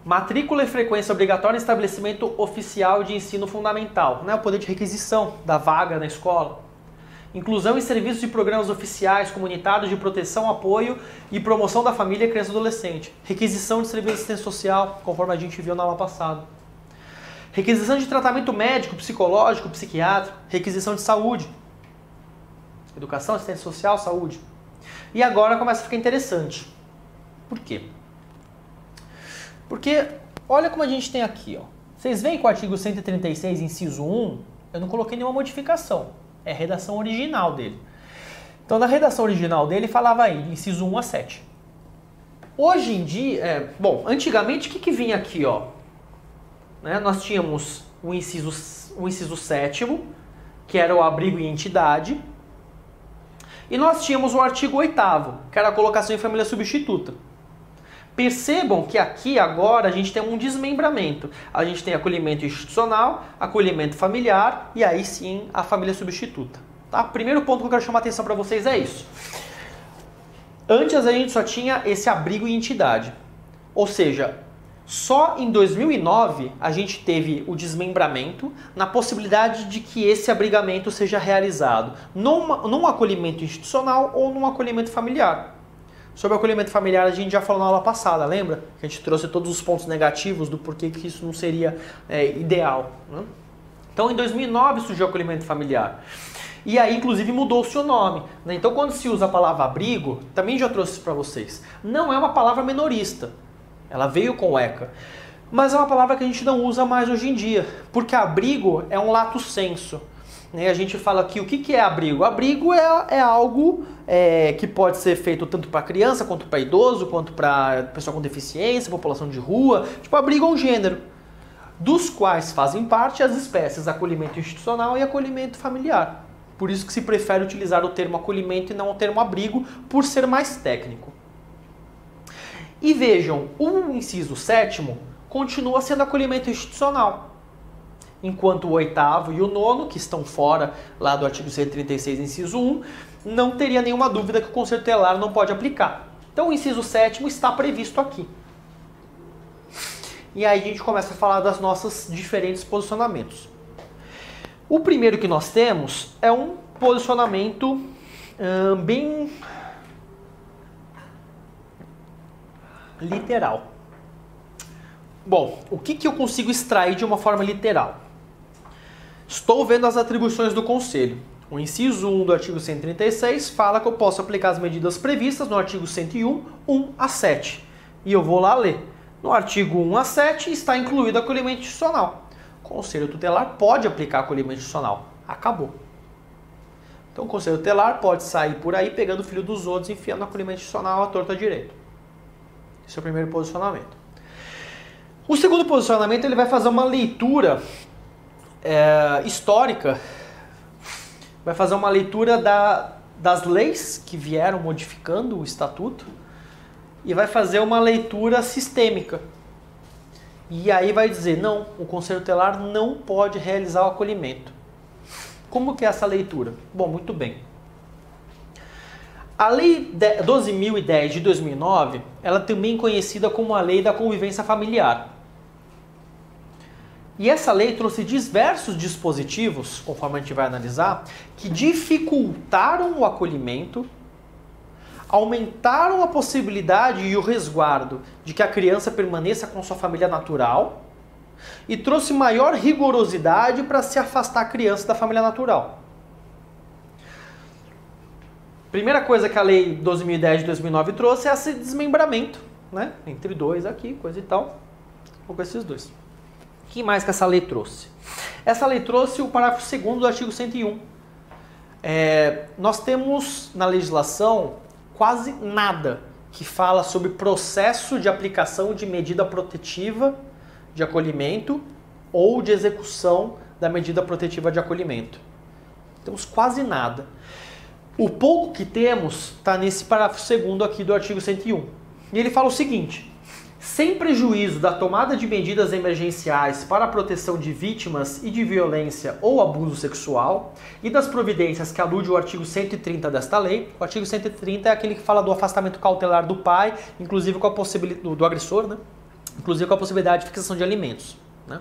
Matrícula e frequência obrigatória em estabelecimento oficial de ensino fundamental, né? O poder de requisição da vaga na escola. Inclusão em serviços e programas oficiais, comunitários de proteção, apoio e promoção da família, criança e adolescente. Requisição de serviço de assistência social, conforme a gente viu na aula passada. Requisição de tratamento médico, psicológico, psiquiátrico. Requisição de saúde. Educação, assistência social, saúde. E agora começa a ficar interessante. Por quê? Porque olha como a gente tem aqui. Ó. Vocês veem que o artigo 136, inciso 1, eu não coloquei nenhuma modificação. É a redação original dele. Então, na redação original dele, falava aí, inciso 1 a 7. Hoje em dia, antigamente, o que vinha aqui? Ó? Né? Nós tínhamos o inciso 7º, que era o abrigo e entidade. E nós tínhamos o artigo 8º, que era a colocação em família substituta. Percebam que aqui agora a gente tem um desmembramento. A gente tem acolhimento institucional, acolhimento familiar e aí sim a família substituta. Tá? Primeiro ponto que eu quero chamar a atenção para vocês é isso. Antes a gente só tinha esse abrigo e entidade. Ou seja, só em 2009 a gente teve o desmembramento na possibilidade de que esse abrigamento seja realizado num acolhimento institucional ou num acolhimento familiar. Sobre o acolhimento familiar a gente já falou na aula passada, lembra? Que a gente trouxe todos os pontos negativos do porquê que isso não seria ideal. Né? Então em 2009 surgiu o acolhimento familiar. E aí inclusive mudou-se o nome. Né? Então quando se usa a palavra abrigo, também já trouxe para vocês, não é uma palavra menorista. Ela veio com o ECA. Mas é uma palavra que a gente não usa mais hoje em dia. Porque abrigo é um lato sensu. A gente fala aqui o que é abrigo. Abrigo é algo que pode ser feito tanto para criança, quanto para idoso, quanto para pessoa com deficiência, população de rua. Tipo, abrigo é um gênero, dos quais fazem parte as espécies acolhimento institucional e acolhimento familiar. Por isso que se prefere utilizar o termo acolhimento e não o termo abrigo, por ser mais técnico. E vejam, o inciso 7º continua sendo acolhimento institucional. Enquanto o 8º e o 9º, que estão fora lá do artigo 136, inciso 1, não teria nenhuma dúvida que o Conselho Tutelar não pode aplicar. Então o inciso 7º está previsto aqui. E aí a gente começa a falar das nossas diferentes posicionamentos. O primeiro que nós temos é um posicionamento bem literal. Bom, o que eu consigo extrair de uma forma literal? Estou vendo as atribuições do Conselho. O inciso 1 do artigo 136 fala que eu posso aplicar as medidas previstas no artigo 101, 1 a 7. E eu vou lá ler. No artigo 1 a 7 está incluído acolhimento institucional. O Conselho Tutelar pode aplicar acolhimento institucional. Acabou. Então o Conselho Tutelar pode sair por aí pegando o filho dos outros e enfiando acolhimento institucional à torta direita. Esse é o primeiro posicionamento. O segundo posicionamento ele vai fazer uma leitura histórica, vai fazer uma leitura das leis que vieram modificando o Estatuto e vai fazer uma leitura sistêmica. E aí vai dizer, não, o Conselho Tutelar não pode realizar o acolhimento. Como que é essa leitura? Bom, muito bem. A Lei 12.010 de 2009, ela é também conhecida como a Lei da Convivência Familiar. E essa lei trouxe diversos dispositivos, conforme a gente vai analisar, que dificultaram o acolhimento, aumentaram a possibilidade e o resguardo de que a criança permaneça com sua família natural e trouxe maior rigorosidade para se afastar a criança da família natural. Primeira coisa que a Lei 12.010 de 2009 trouxe é esse desmembramento, né? Entre dois aqui, coisa e tal, ou com esses dois. O que mais que essa lei trouxe? Essa lei trouxe o parágrafo 2º do artigo 101. Nós temos na legislação quase nada que fala sobre processo de aplicação de medida protetiva de acolhimento ou de execução da medida protetiva de acolhimento. Temos quase nada. O pouco que temos está nesse parágrafo 2º aqui do artigo 101. E ele fala o seguinte: sem prejuízo da tomada de medidas emergenciais para a proteção de vítimas e de violência ou abuso sexual e das providências que alude o artigo 130 desta lei. O artigo 130 é aquele que fala do afastamento cautelar do pai, inclusive com a possibilidade do agressor, né? Inclusive com a possibilidade de fixação de alimentos, né?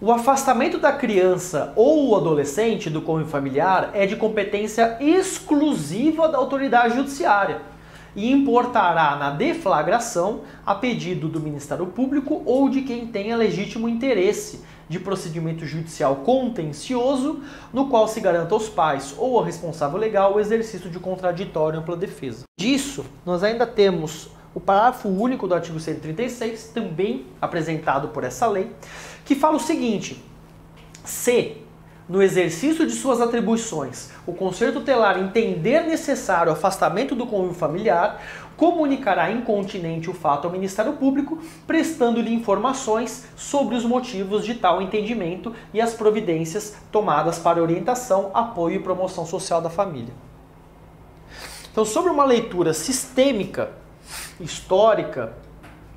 O afastamento da criança ou adolescente do convívio familiar é de competência exclusiva da autoridade judiciária e importará na deflagração a pedido do Ministério Público ou de quem tenha legítimo interesse de procedimento judicial contencioso no qual se garanta aos pais ou ao responsável legal o exercício de contraditório ampla defesa. Disso, nós ainda temos o parágrafo único do artigo 136, também apresentado por essa lei, que fala o seguinte: se, no exercício de suas atribuições, o Conselho Tutelar entender necessário o afastamento do convívio familiar, comunicará incontinente o fato ao Ministério Público, prestando-lhe informações sobre os motivos de tal entendimento e as providências tomadas para orientação, apoio e promoção social da família. Então, sobre uma leitura sistêmica, histórica,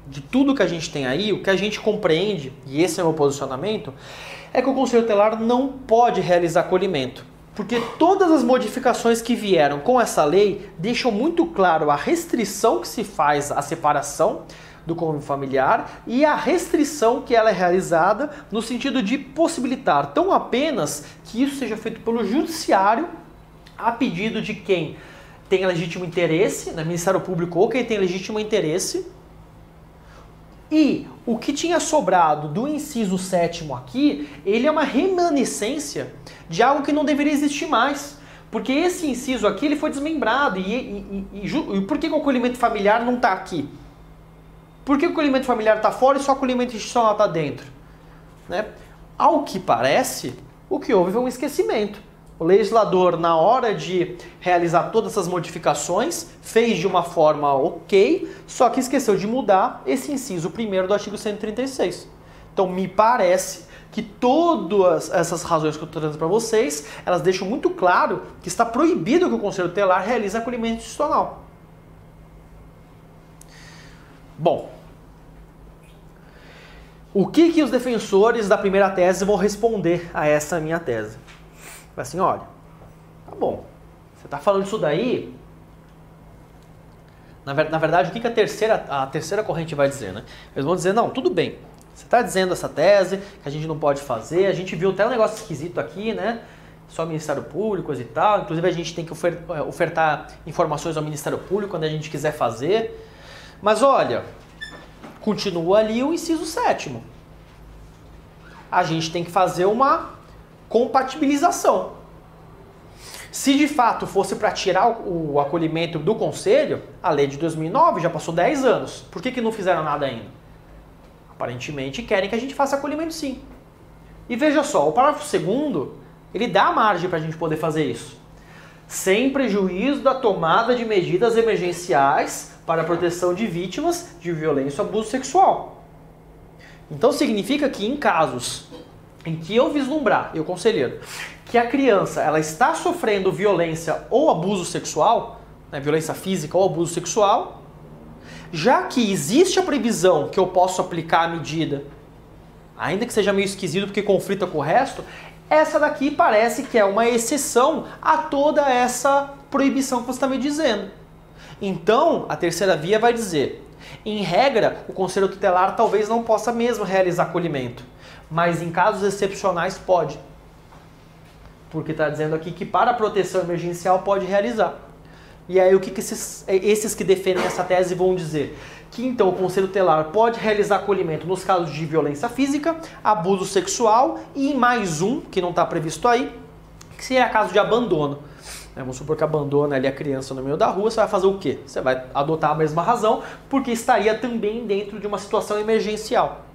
de tudo que a gente tem aí, o que a gente compreende, e esse é o meu posicionamento, é que o Conselho Tutelar não pode realizar acolhimento. Porque todas as modificações que vieram com essa lei deixam muito claro a restrição que se faz à separação do convívio familiar e a restrição que ela é realizada no sentido de possibilitar tão apenas que isso seja feito pelo judiciário a pedido de quem tem legítimo interesse, né, Ministério Público ou quem tem legítimo interesse. E o que tinha sobrado do inciso 7º aqui, ele é uma remanescência de algo que não deveria existir mais. Porque esse inciso aqui ele foi desmembrado. E por que o acolhimento familiar não está aqui? Por que o acolhimento familiar está fora e só o acolhimento institucional está dentro? Né? Ao que parece, o que houve foi um esquecimento. O legislador, na hora de realizar todas essas modificações, fez de uma forma ok, só que esqueceu de mudar esse inciso 1º do artigo 136. Então, me parece que todas essas razões que eu estou trazendo para vocês, elas deixam muito claro que está proibido que o Conselho Tutelar realize acolhimento institucional. Bom, o que os defensores da primeira tese vão responder a essa minha tese? Assim, olha, tá bom, você está falando isso daí, na verdade, o que a terceira corrente vai dizer, né? Eles vão dizer, não, tudo bem, você está dizendo essa tese, que a gente não pode fazer, a gente viu até um negócio esquisito aqui, né? Só Ministério Público, coisa e tal, inclusive a gente tem que ofertar informações ao Ministério Público quando a gente quiser fazer, mas olha, continua ali o inciso 7º. A gente tem que fazer uma compatibilização. Se de fato fosse para tirar o acolhimento do Conselho, a lei de 2009 já passou 10 anos. Por que não fizeram nada ainda? Aparentemente querem que a gente faça acolhimento sim. E veja só, o parágrafo 2º, ele dá margem para a gente poder fazer isso. Sem prejuízo da tomada de medidas emergenciais para a proteção de vítimas de violência ou abuso sexual. Então significa que em casos em que eu vislumbrar, eu conselheiro, que a criança ela está sofrendo violência ou abuso sexual, né, violência física ou abuso sexual, já que existe a previsão que eu posso aplicar a medida, ainda que seja meio esquisito porque conflita com o resto, essa daqui parece que é uma exceção a toda essa proibição que você está me dizendo. Então, a terceira via vai dizer, em regra, o Conselho Tutelar talvez não possa mesmo realizar acolhimento, mas em casos excepcionais pode. Porque está dizendo aqui que para a proteção emergencial pode realizar. E aí o que esses que defendem essa tese vão dizer? Que então o Conselho Tutelar pode realizar acolhimento nos casos de violência física, abuso sexual e em mais um, que não está previsto aí, que seria caso de abandono. Vamos supor que abandona ali a criança no meio da rua, você vai fazer o quê? Você vai adotar a mesma razão, porque estaria também dentro de uma situação emergencial.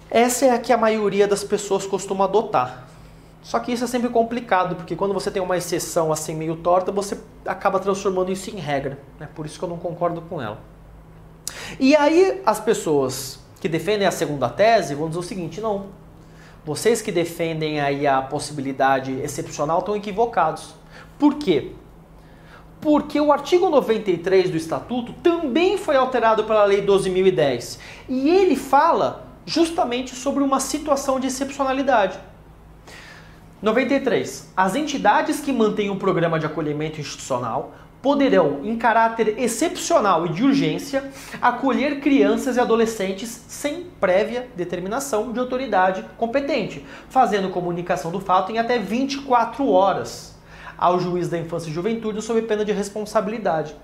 Essa é a que a maioria das pessoas costuma adotar. Só que isso é sempre complicado, porque quando você tem uma exceção assim meio torta, você acaba transformando isso em regra. Né? Por isso que eu não concordo com ela. E aí as pessoas que defendem a segunda tese vão dizer o seguinte, não, vocês que defendem aí a possibilidade excepcional estão equivocados. Por quê? Porque o artigo 93 do Estatuto também foi alterado pela Lei 12.010. E ele fala justamente sobre uma situação de excepcionalidade. 93. As entidades que mantêm um programa de acolhimento institucional poderão, em caráter excepcional e de urgência, acolher crianças e adolescentes sem prévia determinação de autoridade competente, fazendo comunicação do fato em até 24 horas ao juiz da infância e juventude sob pena de responsabilidade.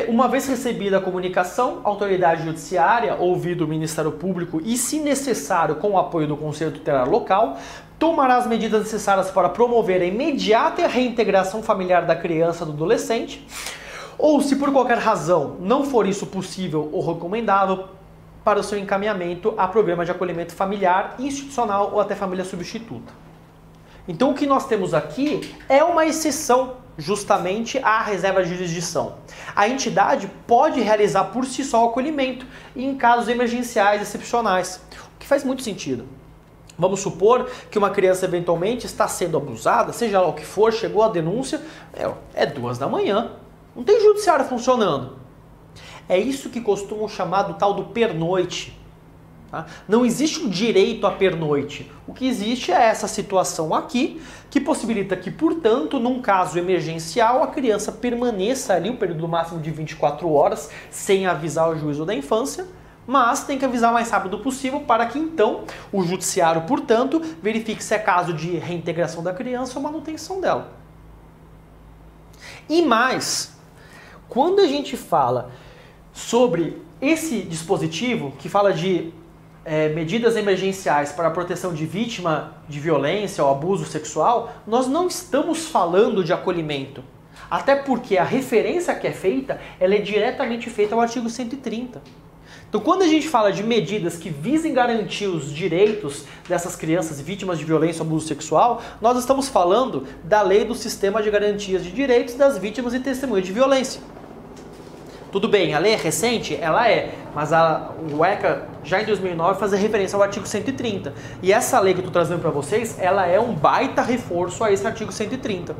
Uma vez recebida a comunicação, a autoridade judiciária, ouvido o Ministério Público e, se necessário, com o apoio do Conselho Tutelar local, tomará as medidas necessárias para promover a imediata reintegração familiar da criança ou do adolescente, ou, se por qualquer razão não for isso possível ou recomendável, para o seu encaminhamento a programa de acolhimento familiar, institucional ou até família substituta. Então o que nós temos aqui é uma exceção justamente à reserva de jurisdição. A entidade pode realizar por si só o acolhimento em casos emergenciais excepcionais, o que faz muito sentido. Vamos supor que uma criança eventualmente está sendo abusada, seja lá o que for, chegou a denúncia, é 2 da manhã, não tem judiciário funcionando. É isso que costumam chamar do tal do pernoite. Tá? Não existe um direito à pernoite. O que existe é essa situação aqui, que possibilita que, portanto, num caso emergencial, a criança permaneça ali um período máximo de 24 horas sem avisar o juízo da infância, mas tem que avisar o mais rápido possível para que, então, o judiciário, portanto, verifique se é caso de reintegração da criança ou manutenção dela. E mais, quando a gente fala sobre esse dispositivo, que fala de medidas emergenciais para a proteção de vítima de violência ou abuso sexual, nós não estamos falando de acolhimento. Até porque a referência que é feita, ela é diretamente feita ao artigo 130. Então, quando a gente fala de medidas que visem garantir os direitos dessas crianças vítimas de violência ou abuso sexual, nós estamos falando da Lei do Sistema de Garantias de Direitos das Vítimas e Testemunhas de Violência. Tudo bem, a lei é recente? Ela é, mas o ECA já em 2009 fazia referência ao artigo 130. E essa lei que eu estou trazendo para vocês, ela é um baita reforço a esse artigo 130.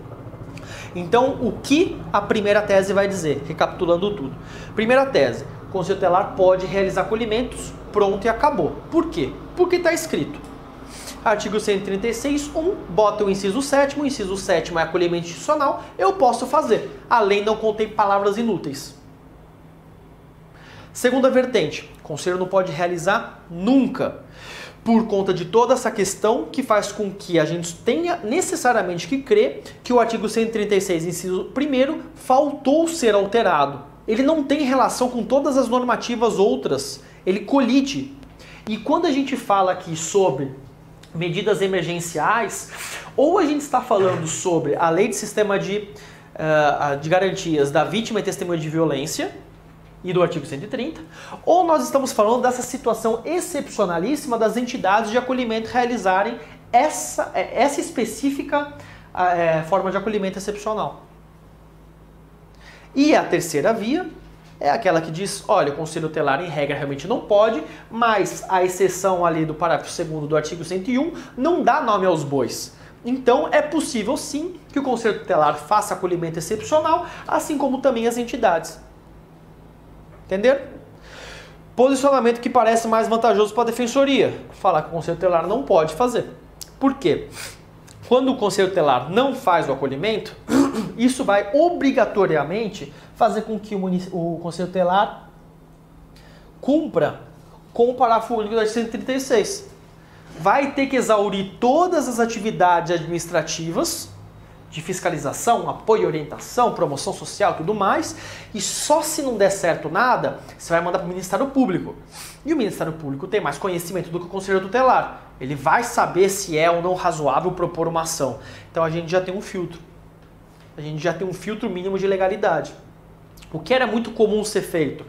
Então, o que a primeira tese vai dizer? Recapitulando tudo. Primeira tese, o Conselho Tutelar pode realizar acolhimentos, pronto e acabou. Por quê? Porque está escrito. Artigo 136.1, bota o inciso 7º, o inciso 7º é acolhimento institucional, eu posso fazer. A lei não contém palavras inúteis. Segunda vertente, o Conselho não pode realizar nunca, por conta de toda essa questão que faz com que a gente tenha necessariamente que crer que o artigo 136, inciso 1º, faltou ser alterado. Ele não tem relação com todas as normativas outras, ele colide. E quando a gente fala aqui sobre medidas emergenciais, ou a gente está falando sobre a Lei de Sistema de Garantias da Vítima e Testemunha de Violência, e do artigo 130, ou nós estamos falando dessa situação excepcionalíssima das entidades de acolhimento realizarem essa específica forma de acolhimento excepcional. E a terceira via é aquela que diz, olha, o Conselho Tutelar em regra realmente não pode, mas a exceção ali do parágrafo 2º do artigo 101 não dá nome aos bois. Então é possível sim que o Conselho Tutelar faça acolhimento excepcional, assim como também as entidades. Entenderam? Posicionamento que parece mais vantajoso para a Defensoria. Falar que o Conselho Tutelar não pode fazer. Por quê? Quando o Conselho Tutelar não faz o acolhimento, isso vai obrigatoriamente fazer com que o Conselho Tutelar cumpra com o parágrafo único do artigo 136. Vai ter que exaurir todas as atividades administrativas de fiscalização, apoio e orientação, promoção social e tudo mais, e só se não der certo nada, você vai mandar para o Ministério Público. E o Ministério Público tem mais conhecimento do que o Conselho Tutelar. Ele vai saber se é ou não razoável propor uma ação. Então a gente já tem um filtro. A gente já tem um filtro mínimo de legalidade. O que era muito comum ser feito?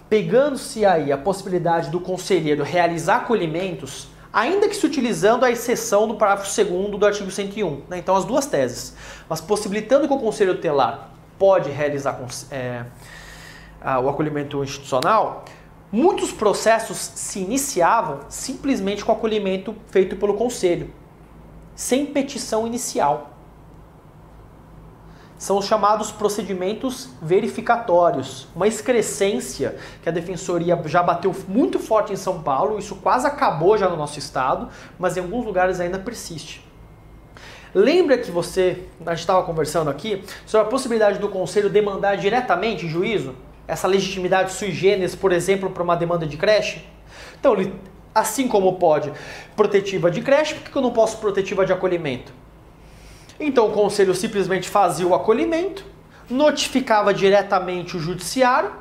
Pegando-se aí a possibilidade do conselheiro realizar acolhimentos, ainda que se utilizando a exceção do parágrafo 2º do artigo 101. Né? Então, as duas teses. Mas possibilitando que o Conselho Tutelar pode realizar o acolhimento institucional, muitos processos se iniciavam simplesmente com o acolhimento feito pelo Conselho, sem petição inicial. são os chamados procedimentos verificatórios. Uma excrescência que a Defensoria já bateu muito forte em São Paulo, isso quase acabou já no nosso estado, mas em alguns lugares ainda persiste. Lembra que a gente estava conversando aqui sobre a possibilidade do Conselho demandar diretamente em juízo? Essa legitimidade sui generis, por exemplo, para uma demanda de creche? Então, assim como pode protetiva de creche, por que eu não posso protetiva de acolhimento? Então o Conselho simplesmente fazia o acolhimento, notificava diretamente o Judiciário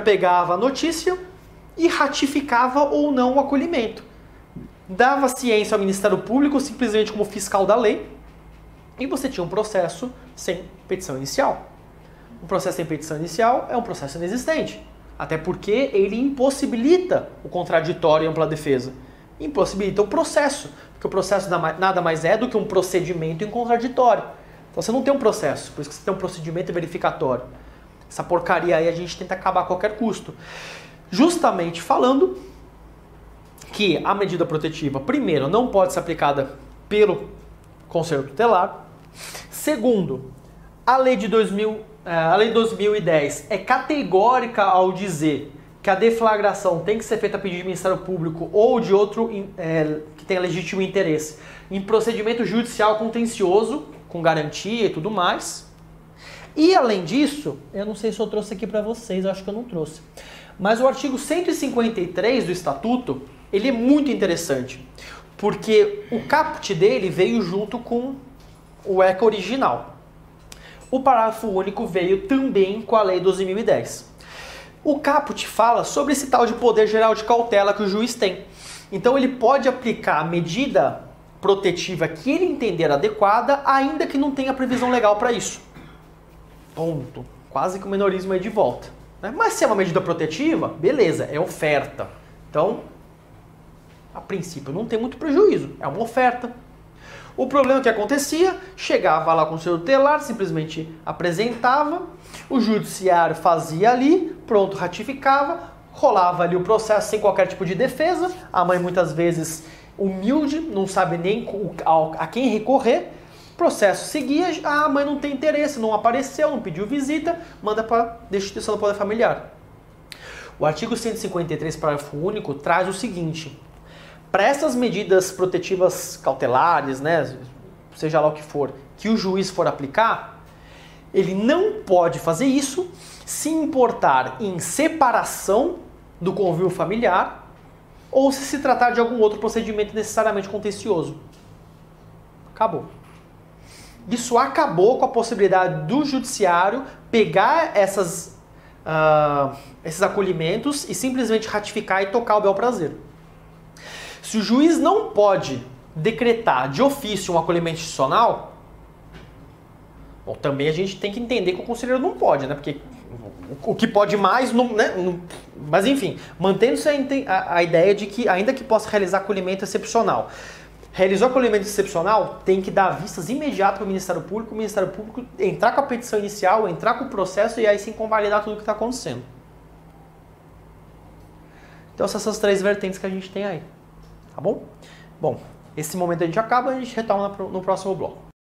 pegava a notícia e ratificava ou não o acolhimento. Dava ciência ao Ministério Público simplesmente como fiscal da lei e você tinha um processo sem petição inicial. Um processo sem petição inicial é um processo inexistente, até porque ele impossibilita o contraditório e ampla defesa. Impossibilita o processo, porque o processo nada mais é do que um procedimento em contraditório. Então você não tem um processo, por isso que você tem um procedimento verificatório. Essa porcaria aí a gente tenta acabar a qualquer custo. Justamente falando que a medida protetiva, primeiro, não pode ser aplicada pelo Conselho Tutelar. Segundo, a lei de 2010 é categórica ao dizer que a deflagração tem que ser feita a pedido do Ministério Público ou de outro que tenha legítimo interesse em procedimento judicial contencioso, com garantia e tudo mais. E além disso, eu não sei se eu trouxe aqui para vocês, eu acho que eu não trouxe, mas o artigo 153 do Estatuto, ele é muito interessante, porque o caput dele veio junto com o ECA original. O parágrafo único veio também com a lei 12.010. O caput fala sobre esse tal de poder geral de cautela que o juiz tem. Então ele pode aplicar a medida protetiva que ele entender adequada, ainda que não tenha previsão legal para isso. Ponto. Quase que o minorismo aí de volta. Mas se é uma medida protetiva, beleza, é oferta. Então, a princípio não tem muito prejuízo, é uma oferta. O problema que acontecia, chegava lá com o Conselho Tutelar, simplesmente apresentava, o Judiciário fazia ali, pronto, ratificava, rolava ali o processo sem qualquer tipo de defesa, a mãe muitas vezes humilde, não sabe nem a quem recorrer, o processo seguia, a mãe não tem interesse, não apareceu, não pediu visita, manda para destituição do poder familiar. O artigo 153, parágrafo único, traz o seguinte: para essas medidas protetivas cautelares, né, seja lá o que for, que o juiz for aplicar, ele não pode fazer isso se importar em separação do convívio familiar ou se tratar de algum outro procedimento necessariamente contencioso. Acabou. Isso acabou com a possibilidade do Judiciário pegar esses acolhimentos e simplesmente ratificar e tocar o bel prazer. Se o juiz não pode decretar de ofício um acolhimento institucional, bom, também a gente tem que entender que o conselheiro não pode, né? Porque o que pode mais, mas enfim, mantendo-se a ideia de que, ainda que possa realizar acolhimento excepcional, realizou acolhimento excepcional, tem que dar vistas imediatas para o Ministério Público entrar com a petição inicial, entrar com o processo e aí sim convalidar tudo o que está acontecendo. Então essas são as três vertentes que a gente tem aí. Tá bom? Bom, esse momento a gente acaba e a gente retorna no próximo bloco.